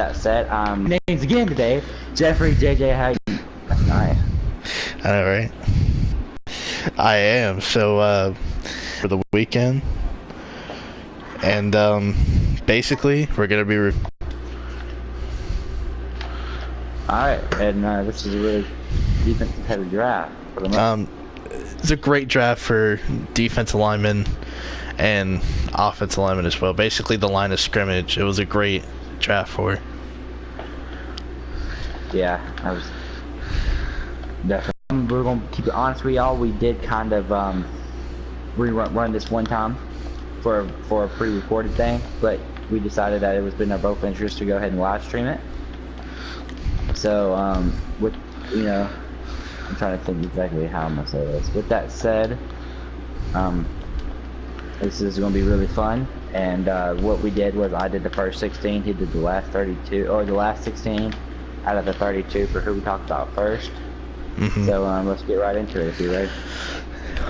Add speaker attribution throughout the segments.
Speaker 1: that said, names again today, Jeffrey JJ. How you? Alright.
Speaker 2: I know, right? I am. So, for the weekend, and basically, we're gonna be.
Speaker 1: Alright, and this is a really defensive heavy draft for the most.
Speaker 2: It's a great draft for defensive linemen and offensive linemen as well. Basically, the line of scrimmage. It was a great draft for.
Speaker 1: Yeah, I was definitely. We're gonna keep it honest with y'all. We did kind of run this one time for a pre-recorded thing, but we decided that it was in our both interest to go ahead and live stream it. So with I'm trying to think exactly how I'm gonna say this. With that said, this is gonna be really fun. And what we did was I did the first 16, he did the last 32, or the last 16 out of the 32 for who we talked about first. So let's get right into it if you're ready.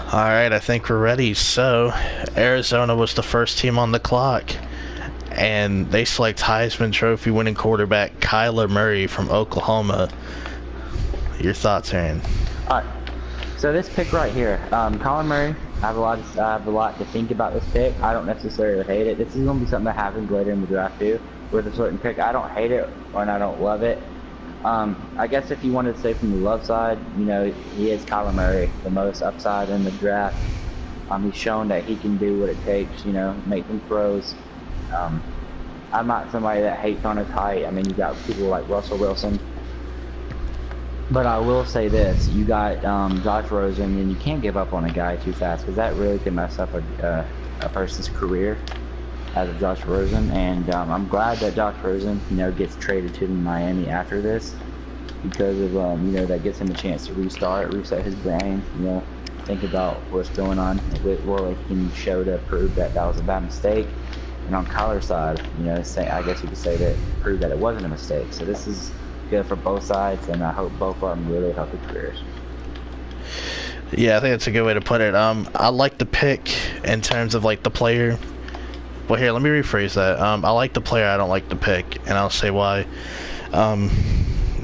Speaker 2: Alright, I think we're ready. So, Arizona was the first team on the clock, and they select Heisman Trophy winning quarterback Kyler Murray from Oklahoma. Your thoughts, Aaron?
Speaker 1: Alright, so this pick right here, Kyler Murray, I have a lot to think about this pick. I don't necessarily hate it. This is going to be something that happens later in the draft too, with a certain pick. I don't hate it, and I don't love it. I guess if you wanted to say from the love side, he is Kyler Murray, the most upside in the draft. He's shown that he can do what it takes, make them throws. I'm not somebody that hates on his height. I mean, you got people like Russell Wilson. But I will say this, you got Josh Rosen, and you can't give up on a guy too fast, because that really can mess up a person's career as a Josh Rosen. And I'm glad that Josh Rosen, gets traded to Miami after this, because of that gives him a chance to reset his brain, think about what's going on, what he can show to prove that that was a bad mistake. And on Kyler's side, I guess you could say that prove that it wasn't a mistake. So this is good for both sides, and I hope both of them really healthy careers.
Speaker 2: Yeah, I think that's a good way to put it. I like the pick in terms of like the player. Well, here, let me rephrase that. I like the player, I don't like the pick, and I'll say why.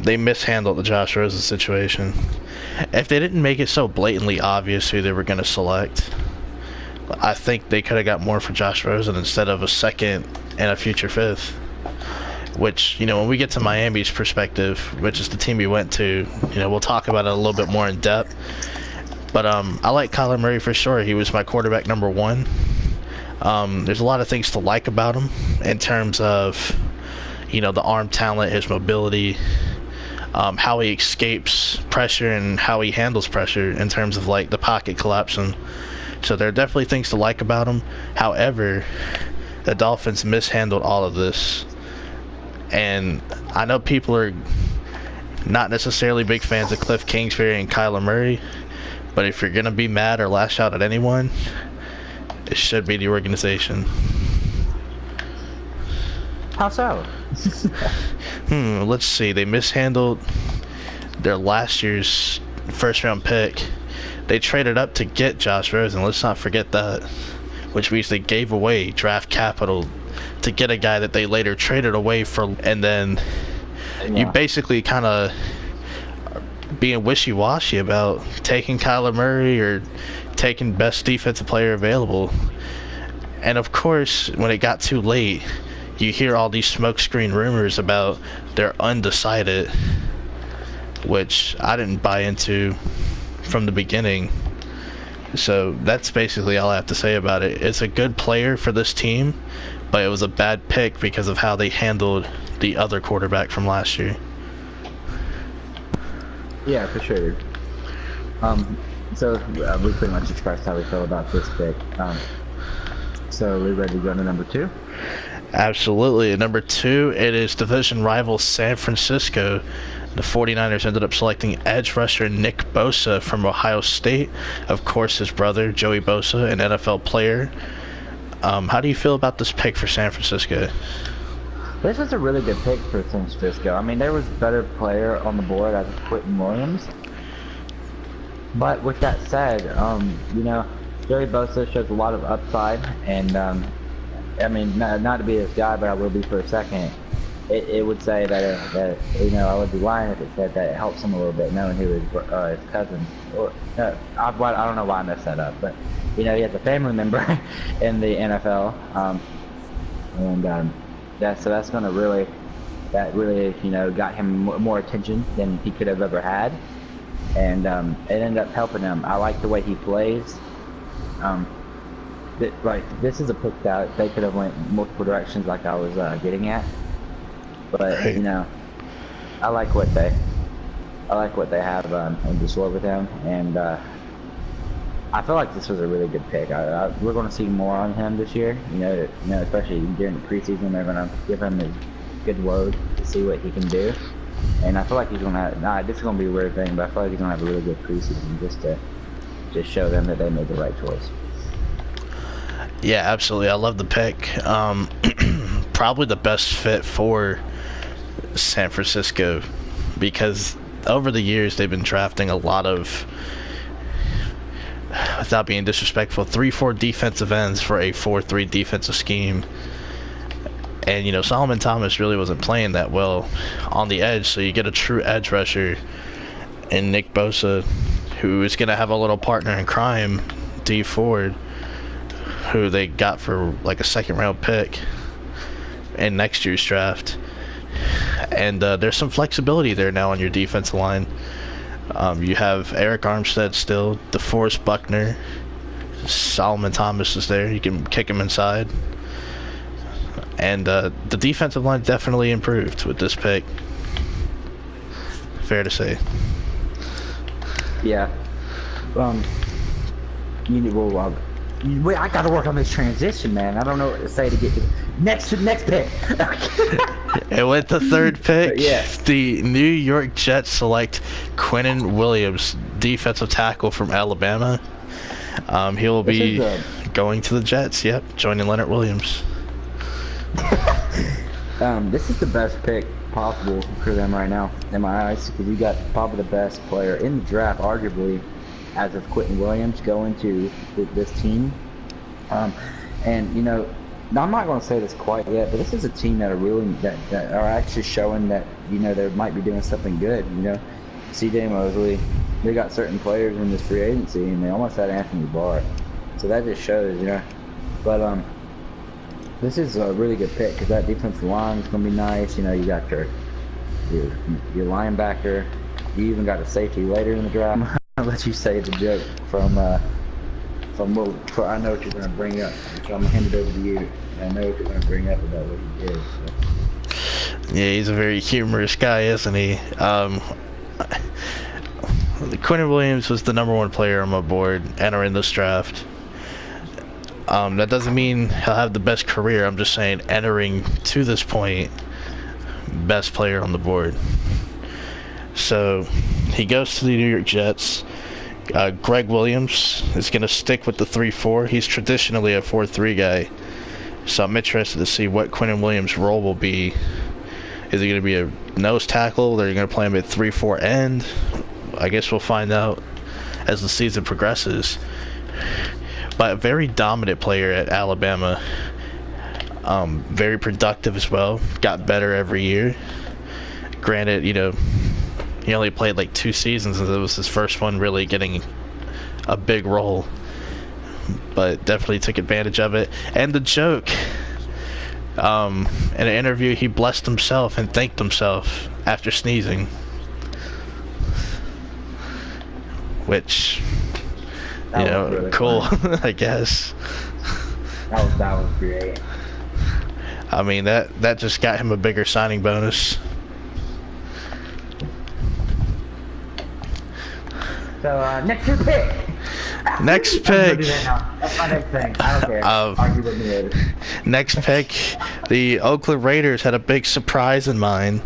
Speaker 2: They mishandled the Josh Rosen situation. If they didn't make it so blatantly obvious who they were going to select, I think they could have got more for Josh Rosen instead of a second and a future fifth. Which, when we get to Miami's perspective, which is the team we went to, we'll talk about it a little bit more in depth. But I like Kyler Murray for sure. He was my quarterback number one. There's a lot of things to like about him in terms of, the arm talent, his mobility, how he escapes pressure and how he handles pressure in terms of like the pocket collapsing. So there are definitely things to like about him. However, the Dolphins mishandled all of this. And I know people are not necessarily big fans of Cliff Kingsbury and Kyler Murray, but if you're going to be mad or lash out at anyone, it should be the organization.
Speaker 1: How so?
Speaker 2: Let's see. They mishandled their last year's first-round pick. They traded up to get Josh Rosen. Let's not forget that. Which means they gave away draft capital to get a guy that they later traded away for. And then you basically kind of being wishy-washy about taking Kyler Murray or taking best defensive player available. And of course, when it got too late, you hear all these smokescreen rumors about they're undecided, which I didn't buy into from the beginning. So that's basically all I have to say about it. It's a good player for this team, but it was a bad pick because of how they handled the other quarterback from last year.
Speaker 1: Yeah, for sure. So we pretty much expressed how we feel about this pick. So we ready to go to number 2?
Speaker 2: Absolutely. At number 2, it is division rival San Francisco. The 49ers ended up selecting edge rusher Nick Bosa from Ohio State. Of course, his brother, Joey Bosa, an NFL player. How do you feel about this pick for San Francisco?
Speaker 1: This was a really good pick for San Francisco. I mean, there was a better player on the board as Quentin Williams. But with that said, Joey Bosa shows a lot of upside. And, I mean, not to be this guy, but I will be for a second. it would say that I would be lying if it said that it helps him a little bit knowing who his cousin or I don't know why I messed that up, but he has a family member in the NFL, and so that's gonna really got him more attention than he could have ever had, and it ended up helping him. I like the way he plays. This is a pick that they could have went multiple directions, like I was getting at. But
Speaker 2: Right.
Speaker 1: I like what they have in store with him, and I feel like this was a really good pick. We're going to see more on him this year. Especially during the preseason, they're going to give him a good load to see what he can do. And I feel like he's going to have. This is going to be a weird thing, but I feel like he's going to have a really good preseason just to show them that they made the right choice.
Speaker 2: Yeah, absolutely. I love the pick. Probably the best fit for San Francisco, because over the years they've been drafting a lot of, without being disrespectful, 3-4 defensive ends for a 4-3 defensive scheme. And Solomon Thomas really wasn't playing that well on the edge, so you get a true edge rusher in Nick Bosa, who is going to have a little partner in crime, D Ford, who they got for like a second-round pick in next year's draft. And there's some flexibility there now on your defensive line. You have Eric Armstead still, DeForest Buckner, Solomon Thomas is there. You can kick him inside. And the defensive line definitely improved with this pick. Fair to say.
Speaker 1: Yeah. Wait, I gotta work on this transition, man. I don't know what to say to get to next pick.
Speaker 2: And with the third pick,
Speaker 1: Yeah.
Speaker 2: the New York Jets select Quinnen Williams, defensive tackle from Alabama. He will be going to the Jets. Yep, joining Leonard Williams.
Speaker 1: This is the best pick possible for them right now, in my eyes, because you got probably the best player in the draft, arguably, as of Quinnen Williams going to this team. And I'm not going to say this quite yet, but this is a team that are actually showing that they might be doing something good. C.J. Mosley, they got certain players in this free agency, and they almost had Anthony Barr, so that just shows, But this is a really good pick because that defensive line is going to be nice. You got your linebacker. You even got a safety later in the draft. I'll let you say the joke from what I know what you're going to bring up. So I'm going to hand it over to you. I know what you're going to bring up about what he did. So.
Speaker 2: Yeah, he's a very humorous guy, isn't he? Quinnen Williams was the #1 player on my board entering this draft. That doesn't mean he'll have the best career. I'm just saying, entering to this point, best player on the board. So he goes to the New York Jets. Greg Williams is going to stick with the 3-4. He's traditionally a 4-3 guy. So I'm interested to see what Quinnen Williams' role will be. Is he going to be a nose tackle? Are you going to play him at 3-4 end? I guess we'll find out as the season progresses. But a very dominant player at Alabama. Very productive as well. Got better every year. Granted, he only played like 2 seasons, and it was his first one really getting a big role. But definitely took advantage of it. And the joke, in an interview, he blessed himself and thanked himself after sneezing. Which,
Speaker 1: Really
Speaker 2: cool,
Speaker 1: funny.
Speaker 2: I guess.
Speaker 1: That was great.
Speaker 2: I mean, that just got him a bigger signing bonus.
Speaker 1: So, next your pick.
Speaker 2: Next
Speaker 1: I'm gonna
Speaker 2: pick.
Speaker 1: do that now. That's my next thing. I don't care. Argue with me later.
Speaker 2: Next pick, the Oakland Raiders had a big surprise in mind,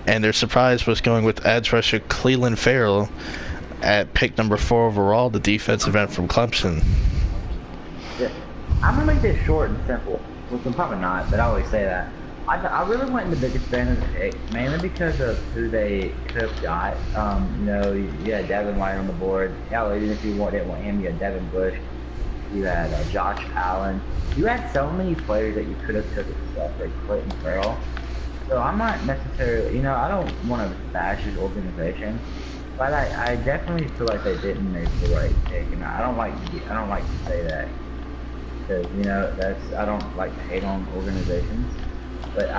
Speaker 2: and their surprise was going with edge rusher Cleveland Farrell at pick #4 overall, the defensive end from Clemson.
Speaker 1: Yeah. I'm gonna make this short and simple. Well, I'm probably not, but I always say that. I really wasn't the biggest fan of the pick, mainly because of who they could have got. You had Devin White on the board. Hell, even if you didn't want him, you had Devin Bush. You had Josh Allen. You had so many players that you could have took except for Clinton Farrell. So I'm not necessarily, I don't want to bash his organization, but I definitely feel like they didn't make the right pick, and I don't like to say that because I don't like to hate on organizations, but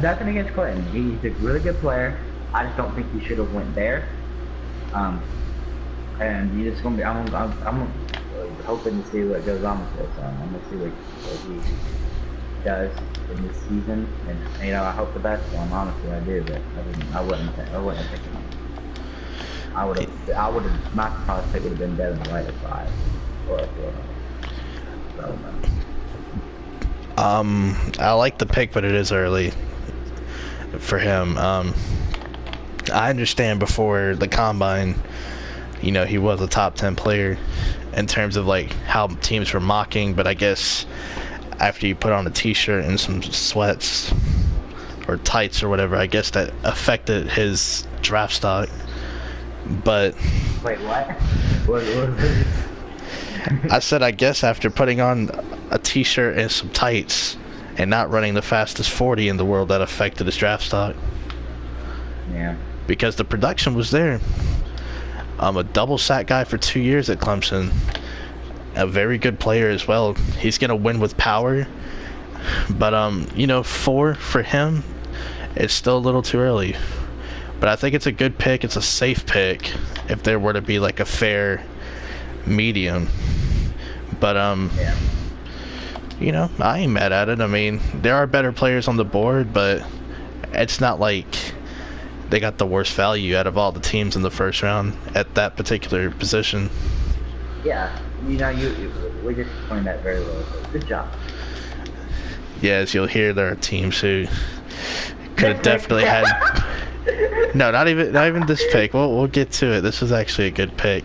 Speaker 1: nothing against Clinton. He's a really good player. I just don't think he should have went there. Um, and you just gonna be, I'm hoping to see what goes on with this. I'm gonna see what he does in this season, and I hope the best for him. Honestly, I do, but I wouldn't have picked him. I would have. My surprise pick would have been Devin White at 5 or a 4. So,
Speaker 2: I like the pick, but it is early for him. I understand before the combine, he was a top 10 player in terms of like how teams were mocking, but I guess after you put on a t-shirt and some sweats or tights or whatever, I guess that affected his draft stock. But
Speaker 1: wait, what? What?
Speaker 2: I said I guess after putting on a t-shirt and some tights and not running the fastest 40 in the world, that affected his draft stock.
Speaker 1: Yeah.
Speaker 2: Because the production was there. I'm a double sack guy for 2 years at Clemson. A very good player as well. He's gonna win with power, but 4 for him, it's still a little too early. But I think it's a good pick. It's a safe pick if there were to be like a fair medium. But
Speaker 1: Yeah.
Speaker 2: I ain't mad at it. I mean, there are better players on the board, but it's not like they got the worst value out of all the teams in the first round at that particular position.
Speaker 1: Yeah. We just explained that very well. So good job.
Speaker 2: Yeah, as you'll hear, there are teams who could have definitely had. No, not even this pick. We'll get to it. This was actually a good pick.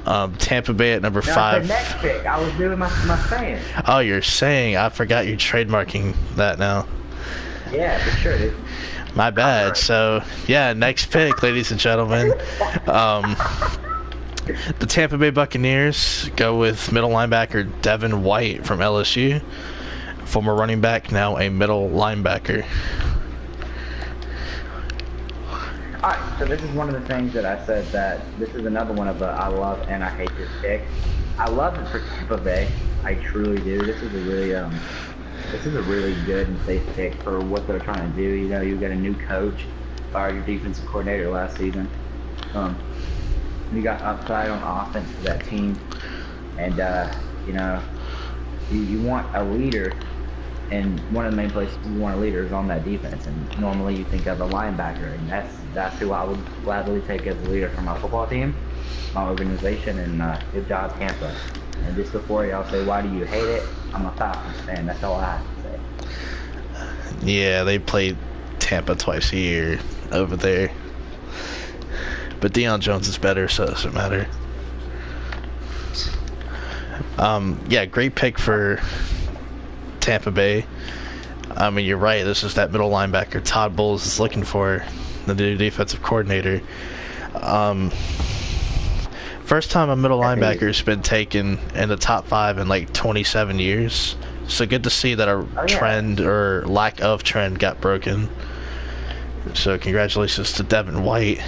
Speaker 2: Tampa Bay at number 5.
Speaker 1: The next pick. I was doing my saying.
Speaker 2: Oh, you're saying? I forgot you're trademarking that now.
Speaker 1: Yeah, for sure, dude.
Speaker 2: My bad. So, yeah, next pick, ladies and gentlemen. The Tampa Bay Buccaneers go with middle linebacker Devin White from LSU. Former running back, now a middle linebacker.
Speaker 1: Alright, so this is one of the things that I said that this is another one of the I love and I hate this pick. I love it for Tampa Bay. I truly do. This is a really good and safe pick for what they're trying to do. You got a new coach, fired your defensive coordinator last season. You got upside on offense for that team, and you want a leader, and one of the main places you want a leader is on that defense. And normally you think of a linebacker, and that's who I would gladly take as a leader for my football team, my organization. And good job, Tampa. And just before y'all say why do you hate it, I'm a Falcons fan. That's all I have to say.
Speaker 2: Yeah, they played Tampa twice a year over there. But Deion Jones is better, so it doesn't matter. Yeah, great pick for Tampa Bay. I mean, you're right. This is that middle linebacker Todd Bowles is looking for, the new defensive coordinator. First time a middle linebacker's been taken in the top 5 in like 27 years. So good to see that a trend or lack of trend got broken. So congratulations to Devin White.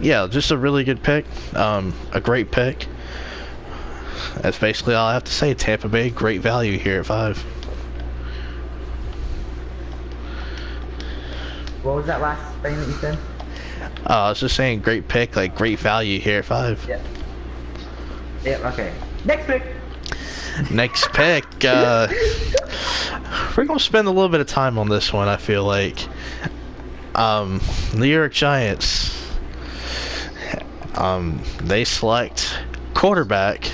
Speaker 2: Yeah, just a really good pick. A great pick. That's basically all I have to say. Tampa Bay, great value here at 5.
Speaker 1: What was that last thing that you said?
Speaker 2: I was just saying great pick, like great value here at 5.
Speaker 1: Yeah. Yeah, okay. Next pick!
Speaker 2: Next pick, we're going to spend a little bit of time on this one, I feel like. New York Giants. They select quarterback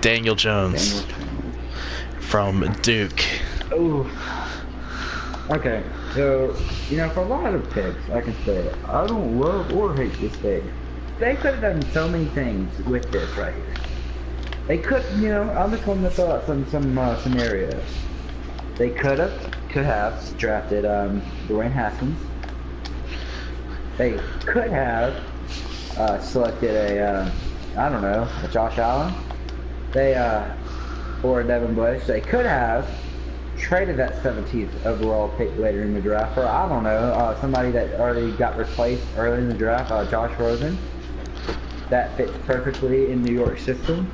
Speaker 2: Daniel Jones from Duke.
Speaker 1: Ooh. Okay, so, for a lot of picks, I can say I don't love or hate this pick. They could have done so many things with this right here. They could, I'm just going to throw out some scenarios. They could have drafted Dwayne Haskins. They could have selected a Josh Allen. They or Devin Bush. They could have traded that 17th overall pick later in the draft for, I don't know, somebody that already got replaced early in the draft, Josh Rosen. That fits perfectly in New York system.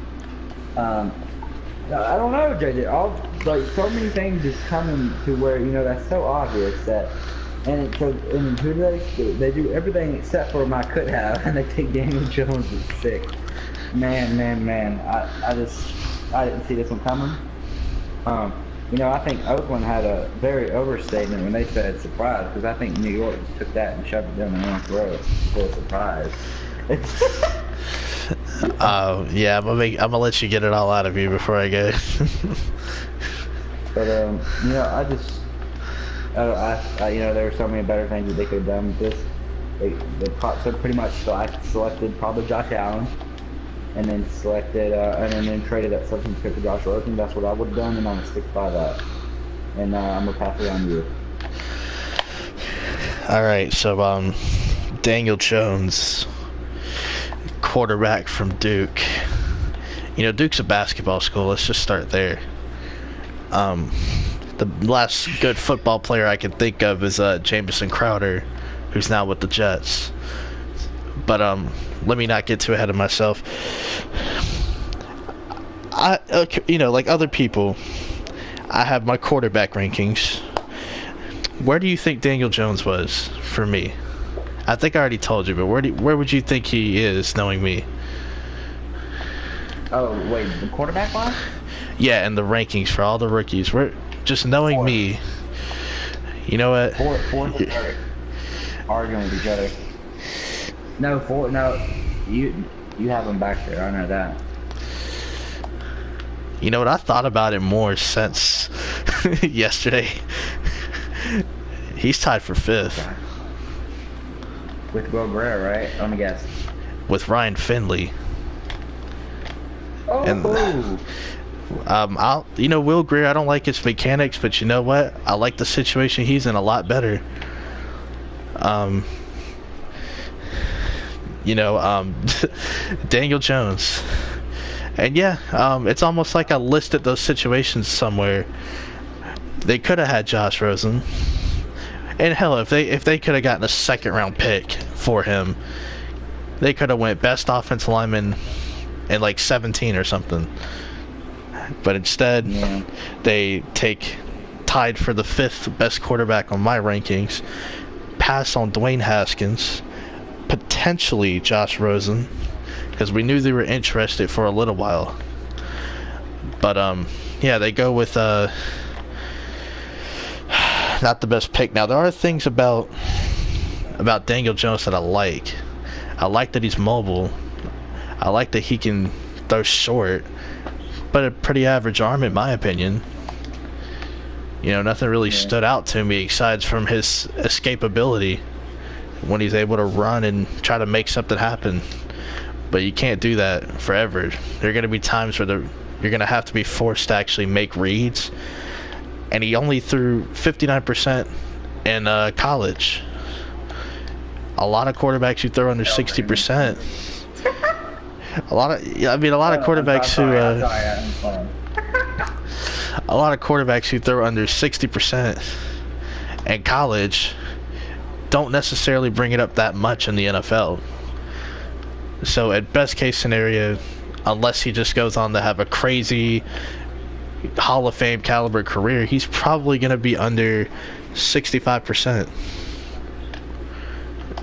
Speaker 1: I don't know, JJ. Like so many things is coming to where that's so obvious that, and who do they do? They do everything except for my could have, and they take Daniel Jones at 6. Man. I didn't see this one coming. I think Oakland had a very overstatement when they said surprise, because I think New York just took that and shoved it down their own throat for a surprise.
Speaker 2: Yeah, I'm gonna let you get it all out of you before I go.
Speaker 1: But there were so many better things that they could have done with this. They pretty much selected probably Josh Allen, and then then traded that substance pick for Josh Rosen. That's what I would have done, and I'm gonna stick by that. And I'm gonna pass it on to you.
Speaker 2: All right, so Daniel Jones, quarterback from Duke. Duke's a basketball school. Let's just start there. The last good football player I can think of is Jamison Crowder, who's now with the Jets. But let me not get too ahead of myself. Like other people, I have my quarterback rankings. Where do you think Daniel Jones was for me? I think I already told you, but where would you think he is, knowing me?
Speaker 1: Oh, wait, the quarterback line?
Speaker 2: Yeah, and the rankings for all the rookies. Just knowing me. You know what?
Speaker 1: Fourth and third. Arguing with each other. No, you have him back there. I know that.
Speaker 2: You know what? I thought about it more since yesterday. He's tied for 5th.
Speaker 1: Okay. With Will Greer, right? Let me guess.
Speaker 2: With Ryan Finley.
Speaker 1: Oh.
Speaker 2: And Will Greer, I don't like his mechanics, but you know what? I like the situation he's in a lot better. Daniel Jones. And yeah, it's almost like I listed those situations somewhere. They could have had Josh Rosen. And hell, if they could have gotten a 2nd-round pick for him, they could have went best offensive lineman in like 17 or something. But instead, they take tied for the 5th best quarterback on my rankings, pass on Dwayne Haskins, potentially Josh Rosen, because we knew they were interested for a little while. But they go with not the best pick. Now there are things about Daniel Jones that I like. I like that he's mobile. I like that he can throw short, but a pretty average arm in my opinion. Nothing really stood out to me aside from his escapability when he's able to run and try to make something happen. But you can't do that forever. There are going to be times where you're going to have to be forced to actually make reads. And he only threw 59% in college. A lot of quarterbacks who throw under 60%. A lot of quarterbacks who throw under 60% in college don't necessarily bring it up that much in the NFL. So at best case scenario, unless he just goes on to have a crazy Hall of Fame caliber career, he's probably going to be under 65%.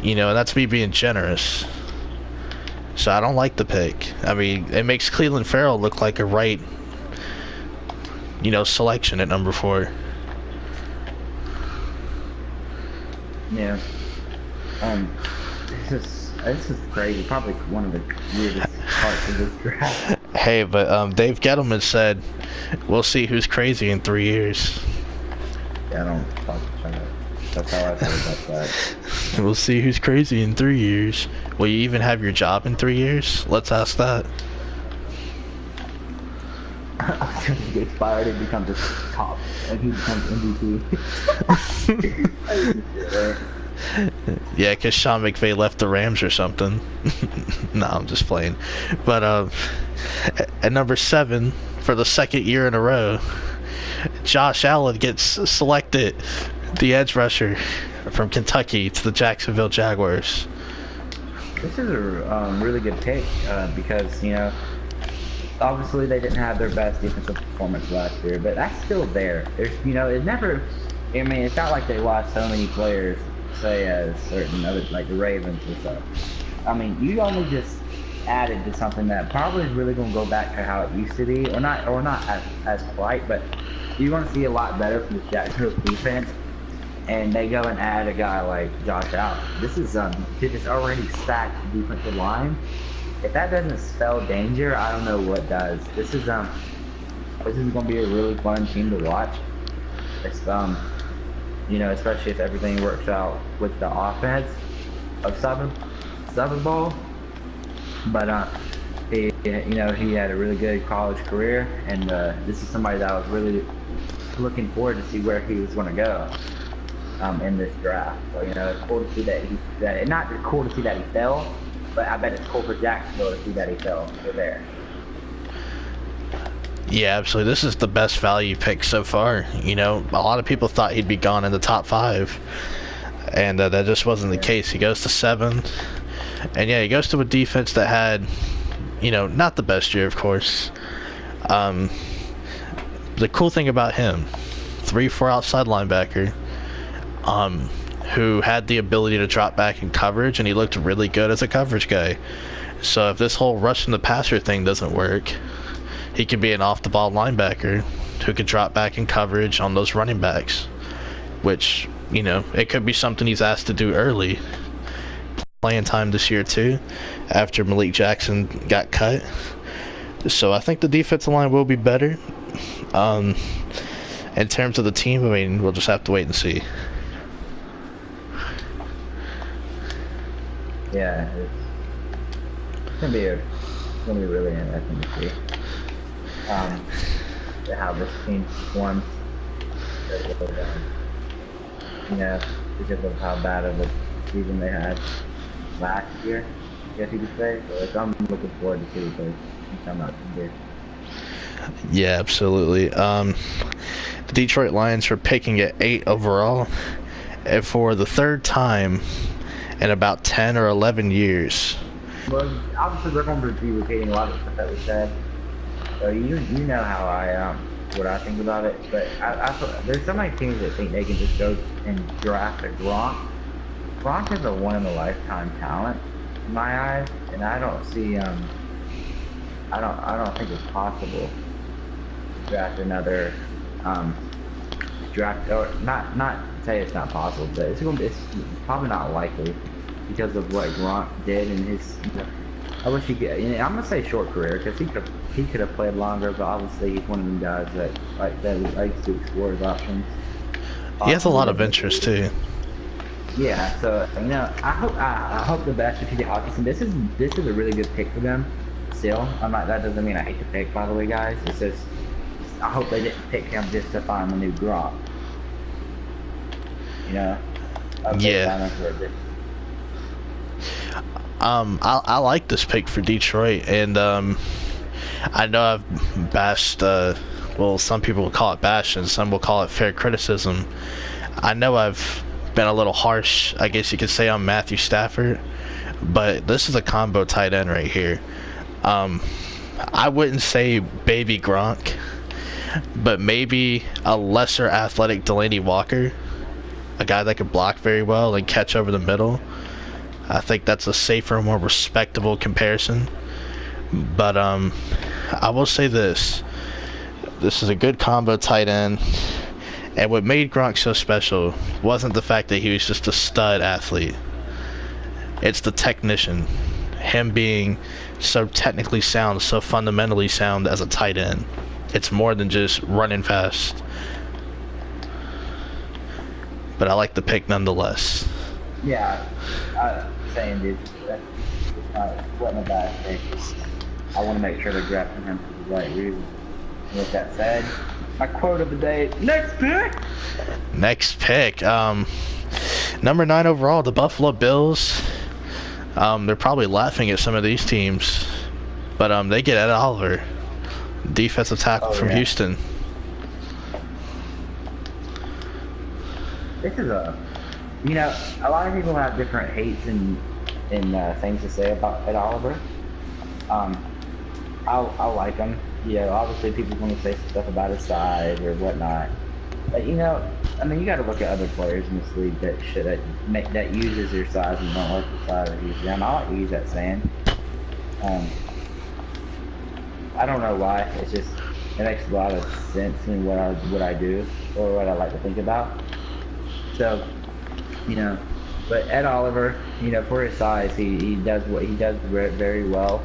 Speaker 2: And that's me being generous. So I don't like the pick. I mean, it makes Cleveland Farrell look like a right, selection at number 4.
Speaker 1: Yeah. This is crazy. Probably one of the weirdest parts of this draft.
Speaker 2: Hey, but Dave Gettleman said, "We'll see who's crazy in 3 years."
Speaker 1: Yeah, I don't talk to that. That's how I feel about that.
Speaker 2: We'll see who's crazy in 3 years. Will you even have your job in 3 years? Let's ask that.
Speaker 1: he gets fired and becomes a top, and he becomes MVP.
Speaker 2: Yeah, because Sean McVay left the Rams or something. No, I'm just playing. But at number 7, for the second year in a row, Josh Allen gets selected, the edge rusher from Kentucky, to the Jacksonville Jaguars.
Speaker 1: This is a really good pick because, you know, obviously they didn't have their best defensive performance last year, but that's still there. There's, you know, it never, I mean, it's not like they lost so many players, say, as certain other, like the Ravens and stuff. I mean, you only just added to something that probably is really going to go back to how it used to be, or not as quite, but you're going to see a lot better from the Jacksonville defense. And they go and add a guy like Josh Allen. This is to this already stacked defensive line. If that doesn't spell danger, I don't know what does. This is going to be a really fun team to watch. It's you know, especially if everything works out with the offense of seven ball. But he, you know, he had a really good college career, and this is somebody that I was really looking forward to see where he was going to go. In this draft. So, you know, it's cool to see that not cool to see that he fell, but I bet it's cool for Jacksonville to see that he fell there.
Speaker 2: Yeah, absolutely. This is the best value pick so far. You know, a lot of people thought he'd be gone in the top 5, and that just wasn't the case. He goes to 7, and yeah, he goes to a defense that had, you know, not the best year, of course. The cool thing about him, 3-4 outside linebacker, who had the ability to drop back in coverage, and he looked really good as a coverage guy. So if this whole rushing the passer thing doesn't work, he can be an off-the-ball linebacker who could drop back in coverage on those running backs, which, you know, it could be something he's asked to do early. Playing time this year too, after Malik Jackson got cut. So I think the defensive line will be better. In terms of the team, I mean, we'll just have to wait and see.
Speaker 1: Yeah, it's gonna be really interesting to see how this team performs. You know, because of how bad of a season they had last year, I guess you could say. So I'm looking forward to see what they come out here.
Speaker 2: Yeah, absolutely. The Detroit Lions are picking at 8 overall, and for the 3rd time in about 10 or 11 years.
Speaker 1: Well, obviously they're going to be repeating a lot of stuff that we said. So you know how what I think about it. But there's so many teams that think they can just go and draft a Gronk. Gronk is a one-in-a-lifetime talent in my eyes, and I don't see I don't think it's possible to draft another draft, or not say it's not possible, but it's probably not likely because of what Gronk did in his. You know, I wish he could. You know, I'm gonna say short career because he could have played longer, but obviously he's one of them guys that likes to explore his options.
Speaker 2: He has a lot of interest too.
Speaker 1: Yeah, so you know, I hope the best for TJ Hawkinson. This is a really good pick for them. Still, that doesn't mean I hate the pick, by the way, guys. It's just I hope they didn't pick him just to find the new Gronk. You know?
Speaker 2: Yeah. I like this pick for Detroit, and I know I've bashed. Well, some people will call it bash, and some will call it fair criticism. I know I've been a little harsh, I guess you could say, on Matthew Stafford, but this is a combo tight end right here. I wouldn't say baby Gronk, but maybe a lesser athletic Delaney Walker, a guy that could block very well and catch over the middle. I think that's a safer, more respectable comparison. But I will say this is a good combo tight end, and what made Gronk so special wasn't the fact that he was just a stud athlete. It's the technician, him being so technically sound, so fundamentally sound as a tight end. It's more than just running fast. But I like the pick nonetheless.
Speaker 1: Yeah, I'm saying, dude, that wasn't a bad pick. I want to make sure they're drafting him for the right reason. With that said, my quote of the day, next pick!
Speaker 2: Next pick, number 9 overall, the Buffalo Bills. They're probably laughing at some of these teams, but they get Ed Oliver, defensive tackle
Speaker 1: Oh,
Speaker 2: from
Speaker 1: yeah.
Speaker 2: Houston.
Speaker 1: This is you know, a lot of people have different hates and things to say about Ed Oliver. I like him. You know, obviously people want to say stuff about his size or whatnot. But you know, I mean, you got to look at other players in this league that uses their size and don't like the size of Houston. I like to use that saying. I don't know why. It's just it makes a lot of sense in what I do or what I like to think about. So, you know, but Ed Oliver, you know, for his size, he does very well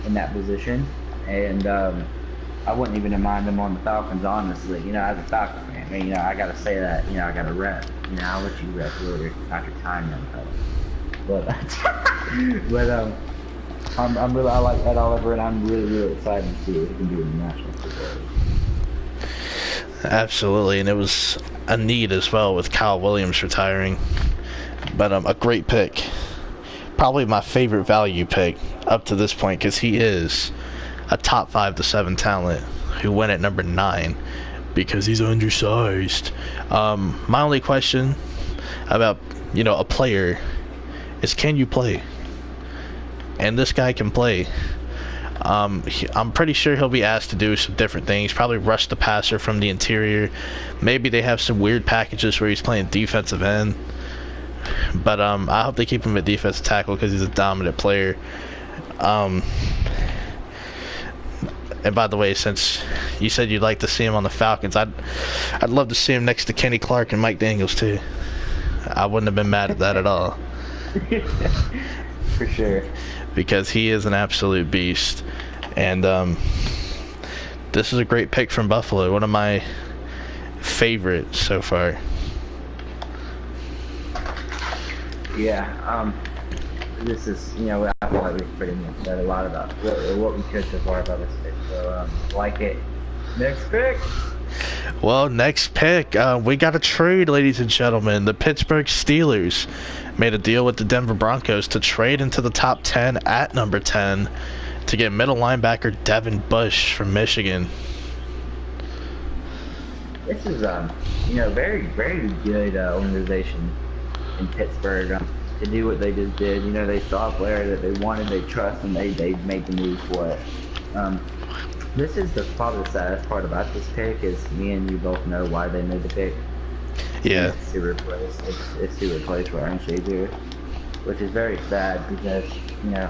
Speaker 1: in that position, and I wouldn't even mind him on the Falcons, honestly. You know, as a Falcon fan, I mean, you know, I gotta say that. You know, I gotta rep. You know, I'll let you rep later after time, young fella. But I like Ed Oliver, and I'm really excited to see what he can do in the National Football League.
Speaker 2: Absolutely, and it was a need as well with Kyle Williams retiring. But a great pick. Probably my favorite value pick up to this point because he is a top 5 to 7 talent who went at number 9 because he's undersized. My only question about, you know, a player is, can you play? And this guy can play. I'm pretty sure he'll be asked to do some different things. Probably rush the passer from the interior. Maybe they have some weird packages where he's playing defensive end. But I hope they keep him at defensive tackle because he's a dominant player. And by the way, since you said you'd like to see him on the Falcons, I'd love to see him next to Kenny Clark and Mike Daniels too. I wouldn't have been mad at that at all.
Speaker 1: For sure.
Speaker 2: Because he is an absolute beast. And this is a great pick from Buffalo. One of my favorites so far.
Speaker 1: Yeah, this is, you know, I feel like we've pretty much said a lot about what we could so far about this pick. So, like it. Next pick.
Speaker 2: Well, next pick, we got a trade, ladies and gentlemen. The Pittsburgh Steelers made a deal with the Denver Broncos to trade into the top 10 at number 10 to get middle linebacker Devin Bush from Michigan.
Speaker 1: This is, you know, very good organization in Pittsburgh to do what they just did. You know, they saw a player that they wanted, they trust, and they made the move for it. This is probably the saddest part about this pick is me and you both know why they made the pick.
Speaker 2: Yeah.
Speaker 1: It's to replace Ryan Shazier, which is very sad because, you know,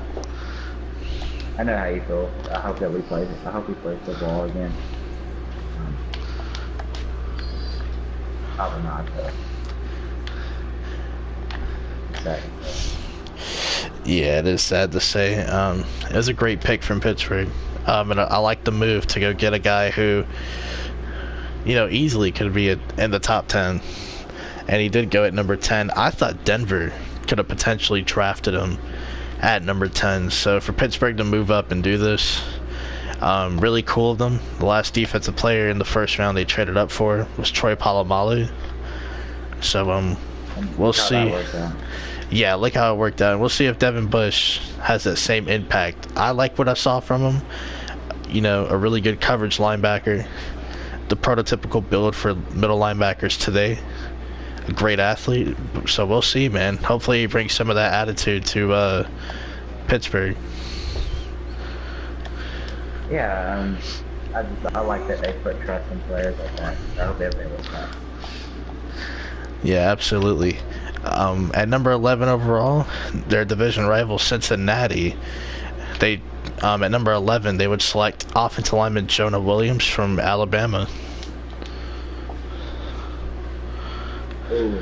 Speaker 1: I know how you feel. I hope he plays football again. Probably not, though.
Speaker 2: Yeah, it is sad to say. It was a great pick from Pittsburgh. And I like the move to go get a guy who, you know, easily could be in the top 10. And he did go at number 10. I thought Denver could have potentially drafted him at number 10. So for Pittsburgh to move up and do this, really cool of them. The last defensive player in the first round they traded up for was Troy Polamalu. So we'll see. Yeah, look how it worked out. We'll see if Devin Bush has that same impact. I like what I saw from him. You know, a really good coverage linebacker. The prototypical build for middle linebackers today. A great athlete. So we'll see, man. Hopefully he brings some of that attitude to Pittsburgh.
Speaker 1: Yeah, I like that they put trust in players like that. I hope everybody looks that.
Speaker 2: Yeah, absolutely. At number 11 overall, their division rival Cincinnati, they at number 11 they would select offensive lineman Jonah Williams from Alabama.
Speaker 1: Ooh.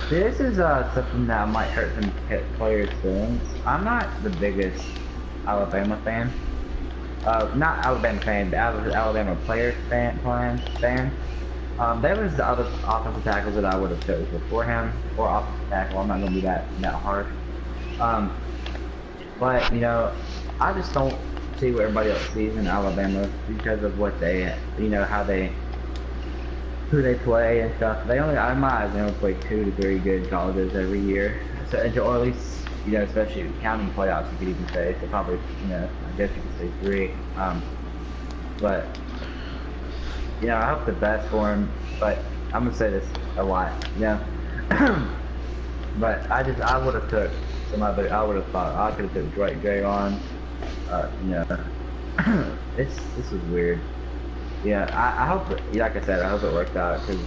Speaker 1: This is something that might hurt some players' feelings. I'm not the biggest Alabama fan. Not Alabama fan, but Alabama players fan. There was the other offensive tackles that I would have chosen before him, or offensive tackle. I'm not gonna be that harsh. But you know, I just don't. see what everybody else sees in Alabama because of what they, how they, who they play and stuff. They only, in my eyes, they only play 2 to 3 good colleges every year. So, or at least, especially counting playoffs, you could even say. So probably, I guess you could say 3. But, I hope the best for him. But I'm gonna say this a lot, But I would have took some other. I would have thought I could have took Dwight Draymond. This is weird. Yeah, I hope, like I said, I hope it worked out because,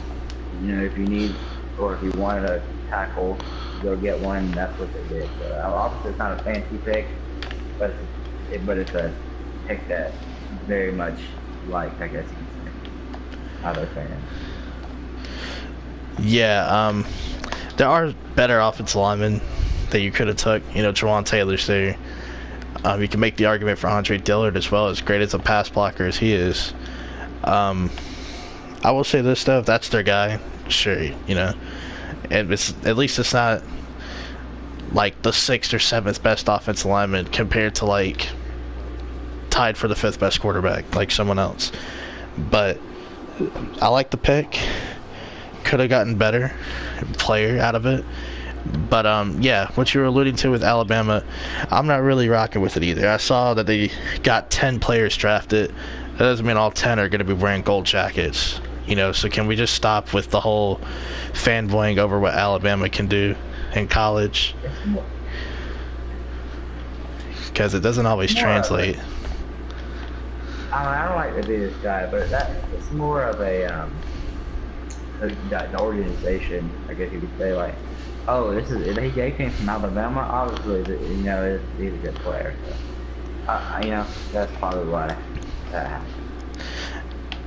Speaker 1: if you need or if you wanted a tackle, go get one. That's what they did. So obviously, it's not a fancy pick, but it's a pick that very much liked, I guess you could say, by their fans.
Speaker 2: Yeah, there are better offensive linemen that you could have took. Jawan Taylor's there. You can make the argument for Andre Dillard as well, as great as a pass blocker as he is. I will say this though, if that's their guy, sure, and it's, at least it's not like the 6th or 7th best offensive lineman compared to like tied for the 5th best quarterback, like someone else. But I like the pick. Could have gotten better player out of it. But yeah, what you were alluding to with Alabama, I'm not really rocking with it either. I saw that they got 10 players drafted. That doesn't mean all 10 are going to be wearing gold jackets. So can we just stop with the whole fanboying over what Alabama can do in college? Because it doesn't always translate.
Speaker 1: I don't like to be this guy, but it's more of the organization, I guess you could say, like, oh, they came from Alabama. Obviously, he's a good player. So, that's probably why that happened.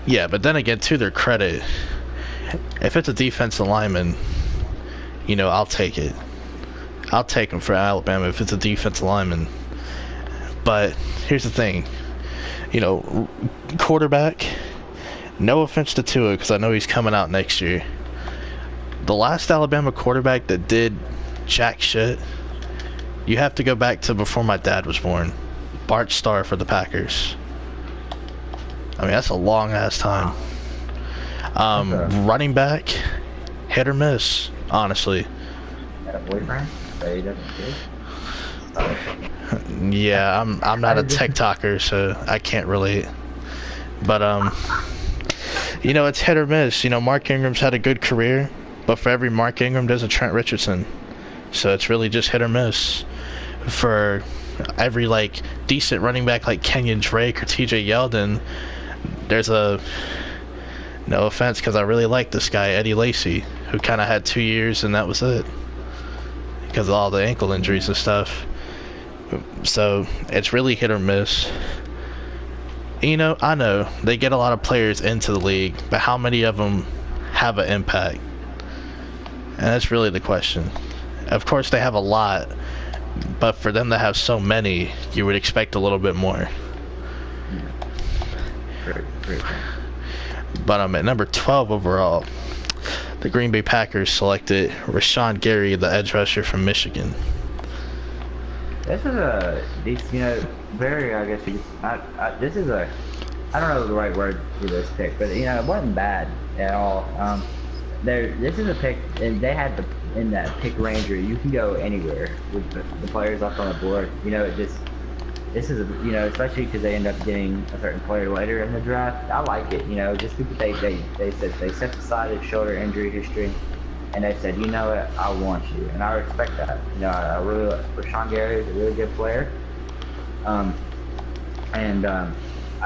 Speaker 2: Yeah, but then again, to their credit, if it's a defensive lineman, I'll take it. I'll take him for Alabama if it's a defensive lineman. But here's the thing, quarterback. No offense to Tua, because I know he's coming out next year. The last Alabama quarterback that did jack shit, you have to go back to before my dad was born. Bart Starr for the Packers. I mean, that's a long ass time. Running back, hit or miss, honestly.
Speaker 1: Got a boyfriend? So he doesn't care?
Speaker 2: Yeah, I'm not a TikToker, so I can't relate. But it's hit or miss. Mark Ingram's had a good career, but for every Mark Ingram, there's a Trent Richardson. So it's really just hit or miss. For every like decent running back like Kenyon Drake or TJ Yeldon, there's a, no offense because I really like this guy, Eddie Lacy, who kind of had 2 years and that was it because of all the ankle injuries and stuff. So it's really hit or miss. I know they get a lot of players into the league, but how many of them have an impact? And that's really the question. Of course, they have a lot, but for them to have so many, you would expect a little bit more.
Speaker 1: Great.
Speaker 2: But I'm at number 12 overall. The Green Bay Packers selected Rashawn Gary, the edge rusher from Michigan.
Speaker 1: This is a very, I guess this is a, I don't know the right word for this pick, but it wasn't bad at all. This is a pick, and they had in that pick ranger, you can go anywhere with the players up on the board. This is especially because they end up getting a certain player later in the draft. I like it, just because they said they set aside his shoulder injury history. And they said, I want you, and I respect that. Rashawn Gary is a really good player.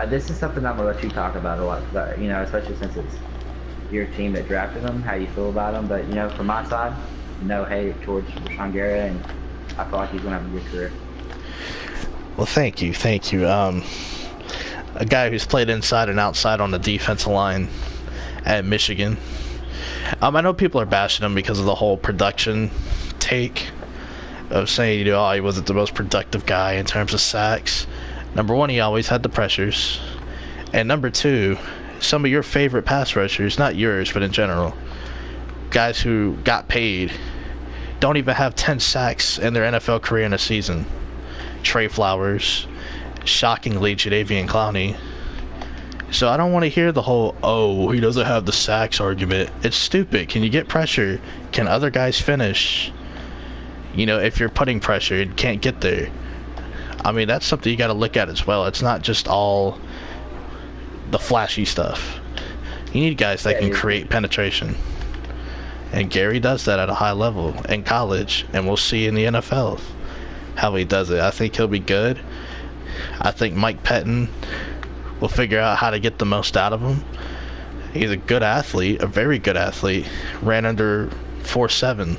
Speaker 1: This is something I'm gonna let you talk about a lot, especially since it's your team that drafted him, how you feel about him. But from my side, no hate towards Rashawn Gary, and I feel like he's gonna have a good career.
Speaker 2: Well, thank you. A guy who's played inside and outside on the defensive line at Michigan. I know people are bashing him because of the whole production take of saying, he wasn't the most productive guy in terms of sacks. Number one, he always had the pressures. And number two, some of your favorite pass rushers, not yours, but in general, guys who got paid, don't even have 10 sacks in their NFL career in a season. Trey Flowers, shockingly, Jadeveon Clowney. So I don't want to hear the whole, oh, he doesn't have the sacks argument. It's stupid. Can you get pressure? Can other guys finish? You know, if you're putting pressure and can't get there. I mean, that's something you got to look at as well. It's not just all the flashy stuff. You need guys that can create penetration. And Gary does that at a high level in college, and we'll see in the NFL how he does it. I think he'll be good. I think Mike Pettin will figure out how to get the most out of him. He's a good athlete, a very good athlete. Ran under 4.7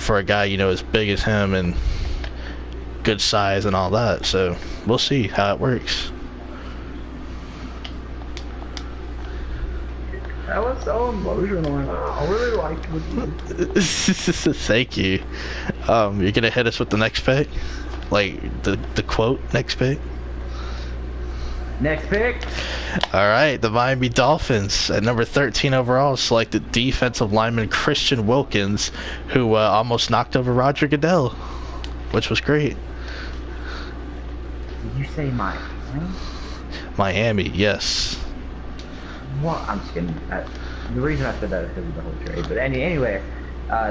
Speaker 2: for a guy, you know, as big as him and good size and all that. So we'll see how it works.
Speaker 1: That was so emotional. I really liked what you
Speaker 2: Thank you. You're gonna hit us with the next pick, like the quote next pick.
Speaker 1: Next pick.
Speaker 2: All right, the Miami Dolphins at number 13 overall selected defensive lineman Christian Wilkins, who almost knocked over Roger Goodell, which was great.
Speaker 1: Did you say Miami?
Speaker 2: Miami, yes.
Speaker 1: Well, I'm just kidding. The reason I said that is because of the whole trade. But anyway,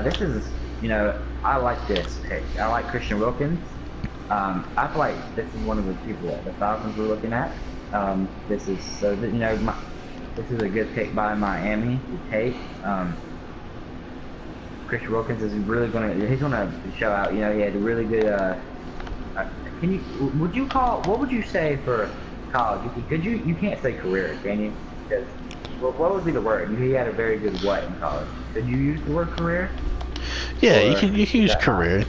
Speaker 1: this is, you know, I like this pick. I like Christian Wilkins. I feel like this is one of the people that the Falcons were looking at. This is so that, you know, this is a good pick by Miami to take. Christian Wilkins is really he's gonna show out. You know, he had a really good. What would you say for college? You can't say career, can you? Because, what would be the word? He had a very good what in college? Could you use the word career?
Speaker 2: Yeah, you can use career.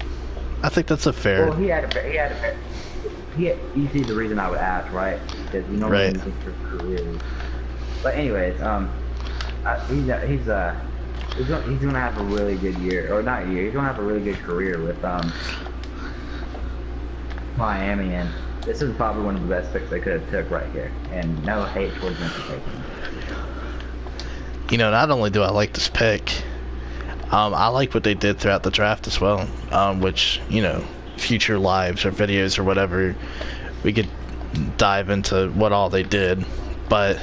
Speaker 2: I think that's a fair.
Speaker 1: Well, you see the reason I would ask, right? Because you know
Speaker 2: right.
Speaker 1: He's for career. But anyways, he's gonna have a really good year, or not year. He's gonna have a really good career with Miami, and this is probably one of the best picks they could have took right here. And no hate towards them for taking him.
Speaker 2: You know, not only do I like this pick, I like what they did throughout the draft as well, which, you know, future lives or videos or whatever, we could dive into what all they did. But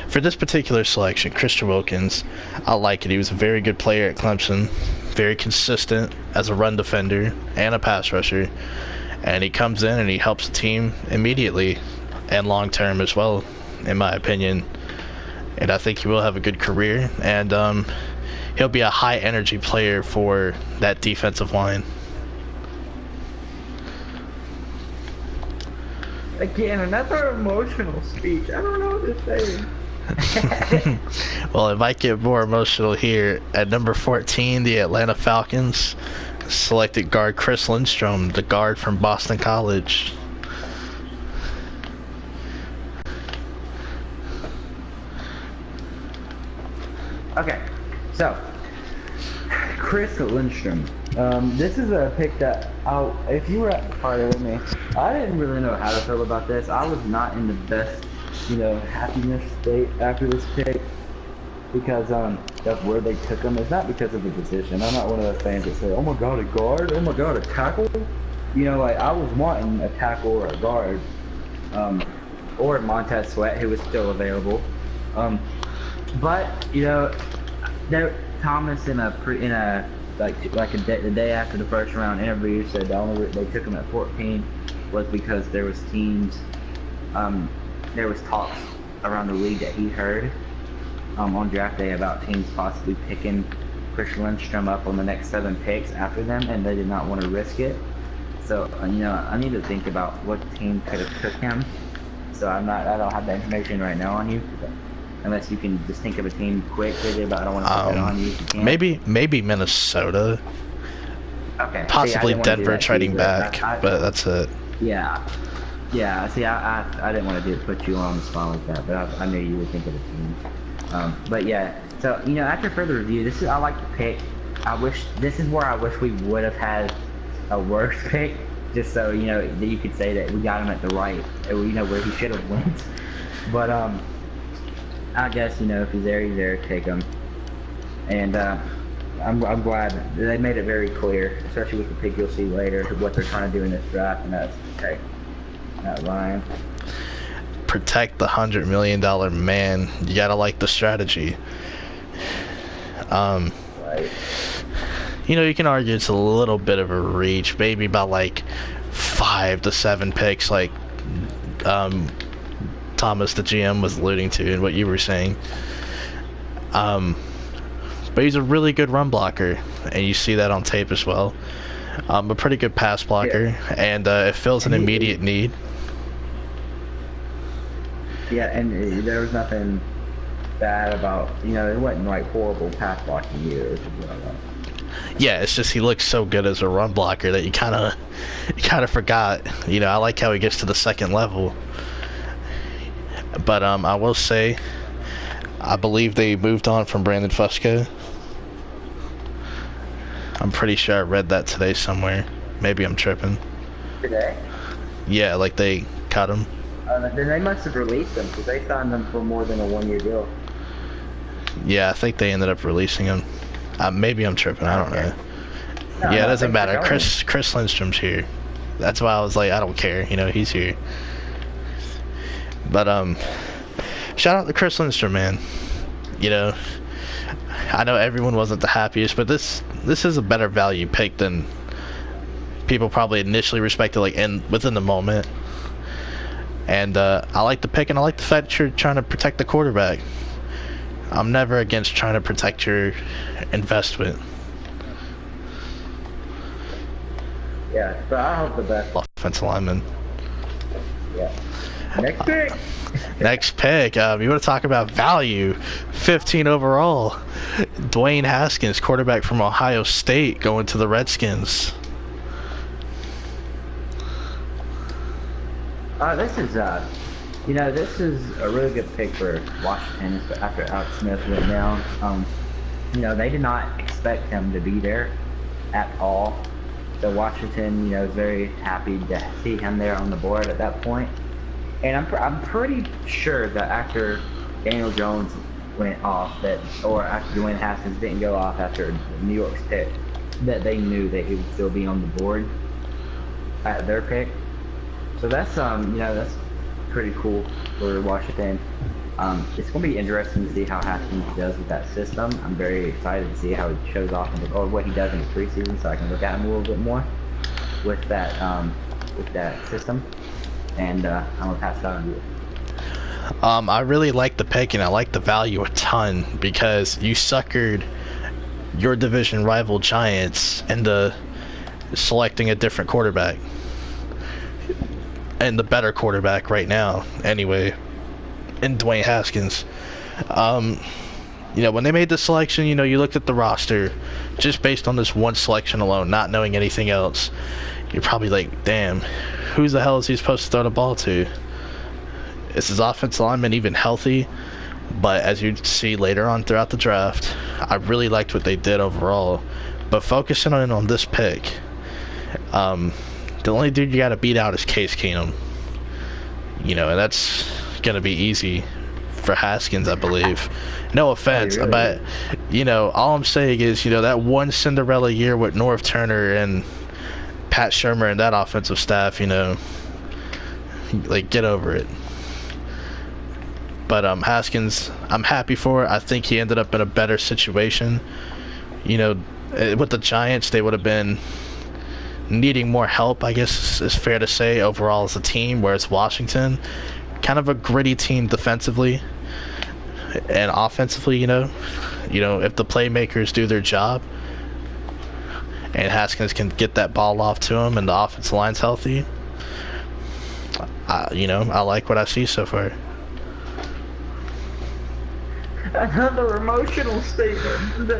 Speaker 2: for this particular selection, Christian Wilkins, I like it. He was a very good player at Clemson, very consistent as a run defender and a pass rusher, and he comes in and he helps the team immediately and long term as well, in my opinion. And I think he will have a good career, and he'll be a high energy player for that defensive line.
Speaker 1: Again, another emotional speech. I don't know what to say.
Speaker 2: Well, it might get more emotional here. At number 14, the Atlanta Falcons selected guard Chris Lindstrom, the guard from Boston College.
Speaker 1: Okay, so Chris Lindstrom. This is a pick that, if you were at the party with me, I didn't really know how to feel about this. I was not in the best, you know, happiness state after this pick because of where they took him. It's not because of the position. I'm not one of those fans that say, "Oh my God, a guard! Oh my God, a tackle!" You know, like I was wanting a tackle or a guard, or Montez Sweat, who was still available. But you know, Thomas in a the day after the first round interview said the only they took him at 14 was because there was teams, there was talks around the league that he heard on draft day about teams possibly picking Chris Lindstrom up on the next 7 picks after them, and they did not want to risk it. So you know, I need to think about what team could have took him. So I don't have that information right now on you. Unless you can just think of a team quick, but I don't want to put that on you.
Speaker 2: Maybe Minnesota.
Speaker 1: Okay.
Speaker 2: Possibly Denver trading back, but that's it.
Speaker 1: Yeah. Yeah. See, I didn't want to put you on the spot like that, but I knew you would think of a team. But yeah. So you know, after further review, I like the pick. This is where I wish we would have had a worse pick, just so you know that you could say that we got him at the right, you know, where he should have went. But I guess, you know, if he's there, take him. And I'm glad they made it very clear, especially with the pick you'll see later, what they're trying to do in this draft, and that's okay. That line.
Speaker 2: Protect the $100 million man. You gotta like the strategy.
Speaker 1: Right.
Speaker 2: You know, you can argue it's a little bit of a reach, maybe about like 5 to 7 picks, like Thomas, the GM, was alluding to, and what you were saying. But he's a really good run blocker, and you see that on tape as well. A pretty good pass blocker,
Speaker 1: Yeah.
Speaker 2: and it fills an immediate need.
Speaker 1: Yeah, and there was nothing bad about, it wasn't like horrible pass blocking either.
Speaker 2: Yeah, it's just he looks so good as a run blocker that you kind of forgot. You know, I like how he gets to the second level. But I will say, I believe they moved on from Brandon Fusco. I'm pretty sure I read that today somewhere. Maybe I'm tripping.
Speaker 1: Today?
Speaker 2: Yeah, like they cut him.
Speaker 1: Then they must have released him because they signed him for more than a 1-year deal.
Speaker 2: Yeah, I think they ended up releasing him. Maybe I'm tripping. I don't know.
Speaker 1: No,
Speaker 2: Yeah, it
Speaker 1: no,
Speaker 2: doesn't matter.
Speaker 1: going.
Speaker 2: Chris Lindstrom's here. That's why I was like, I don't care. You know, he's here. But shout out to Chris Lindstrom, man. You know, I know everyone wasn't the happiest, but this is a better value pick than people probably initially respected, like within the moment. And I like the pick, and I like the fact that you're trying to protect the quarterback. I'm never against trying to protect your investment.
Speaker 1: Yeah, so I hope the best.
Speaker 2: Offensive lineman.
Speaker 1: Yeah. Next pick.
Speaker 2: Next pick. You want to talk about value? 15 overall. Dwayne Haskins, quarterback from Ohio State, going to the Redskins.
Speaker 1: This is a really good pick for Washington after Alex Smith went down. They did not expect him to be there at all. So Washington, is very happy to see him there on the board at that point. And I'm pretty sure that after Daniel Jones went off, or after Dwayne Haskins didn't go off after New York's pick, that they knew that he would still be on the board at their pick. So that's that's pretty cool for Washington. It's going to be interesting to see how Haskins does with that system. I'm very excited to see how he shows off or what he does in the preseason, so I can look at him a little bit more with that system. And I'm gonna pass it on to you.
Speaker 2: I really like the pick, and I like the value a ton because you suckered your division rival Giants into selecting a different quarterback. And the better quarterback right now, anyway, in Dwayne Haskins. When they made the selection, you looked at the roster just based on this one selection alone, not knowing anything else. You're probably like, damn, who the hell is he supposed to throw the ball to? Is his offensive lineman even healthy? But as you see later on throughout the draft, I really liked what they did overall. But focusing on this pick, the only dude you got to beat out is Case Keenum. And that's going to be easy for Haskins, I believe. No offense,
Speaker 1: really
Speaker 2: but, all I'm saying is, that one Cinderella year with Norv Turner and Pat Shurmur and that offensive staff, like, get over it. But Haskins, I'm happy for it. I think he ended up in a better situation. With the Giants, they would have been needing more help, I guess is fair to say, overall as a team, whereas Washington, kind of a gritty team defensively and offensively, if the playmakers do their job and Haskins can get that ball off to him and the offensive line's healthy, I like what I see so far.
Speaker 1: Another emotional statement.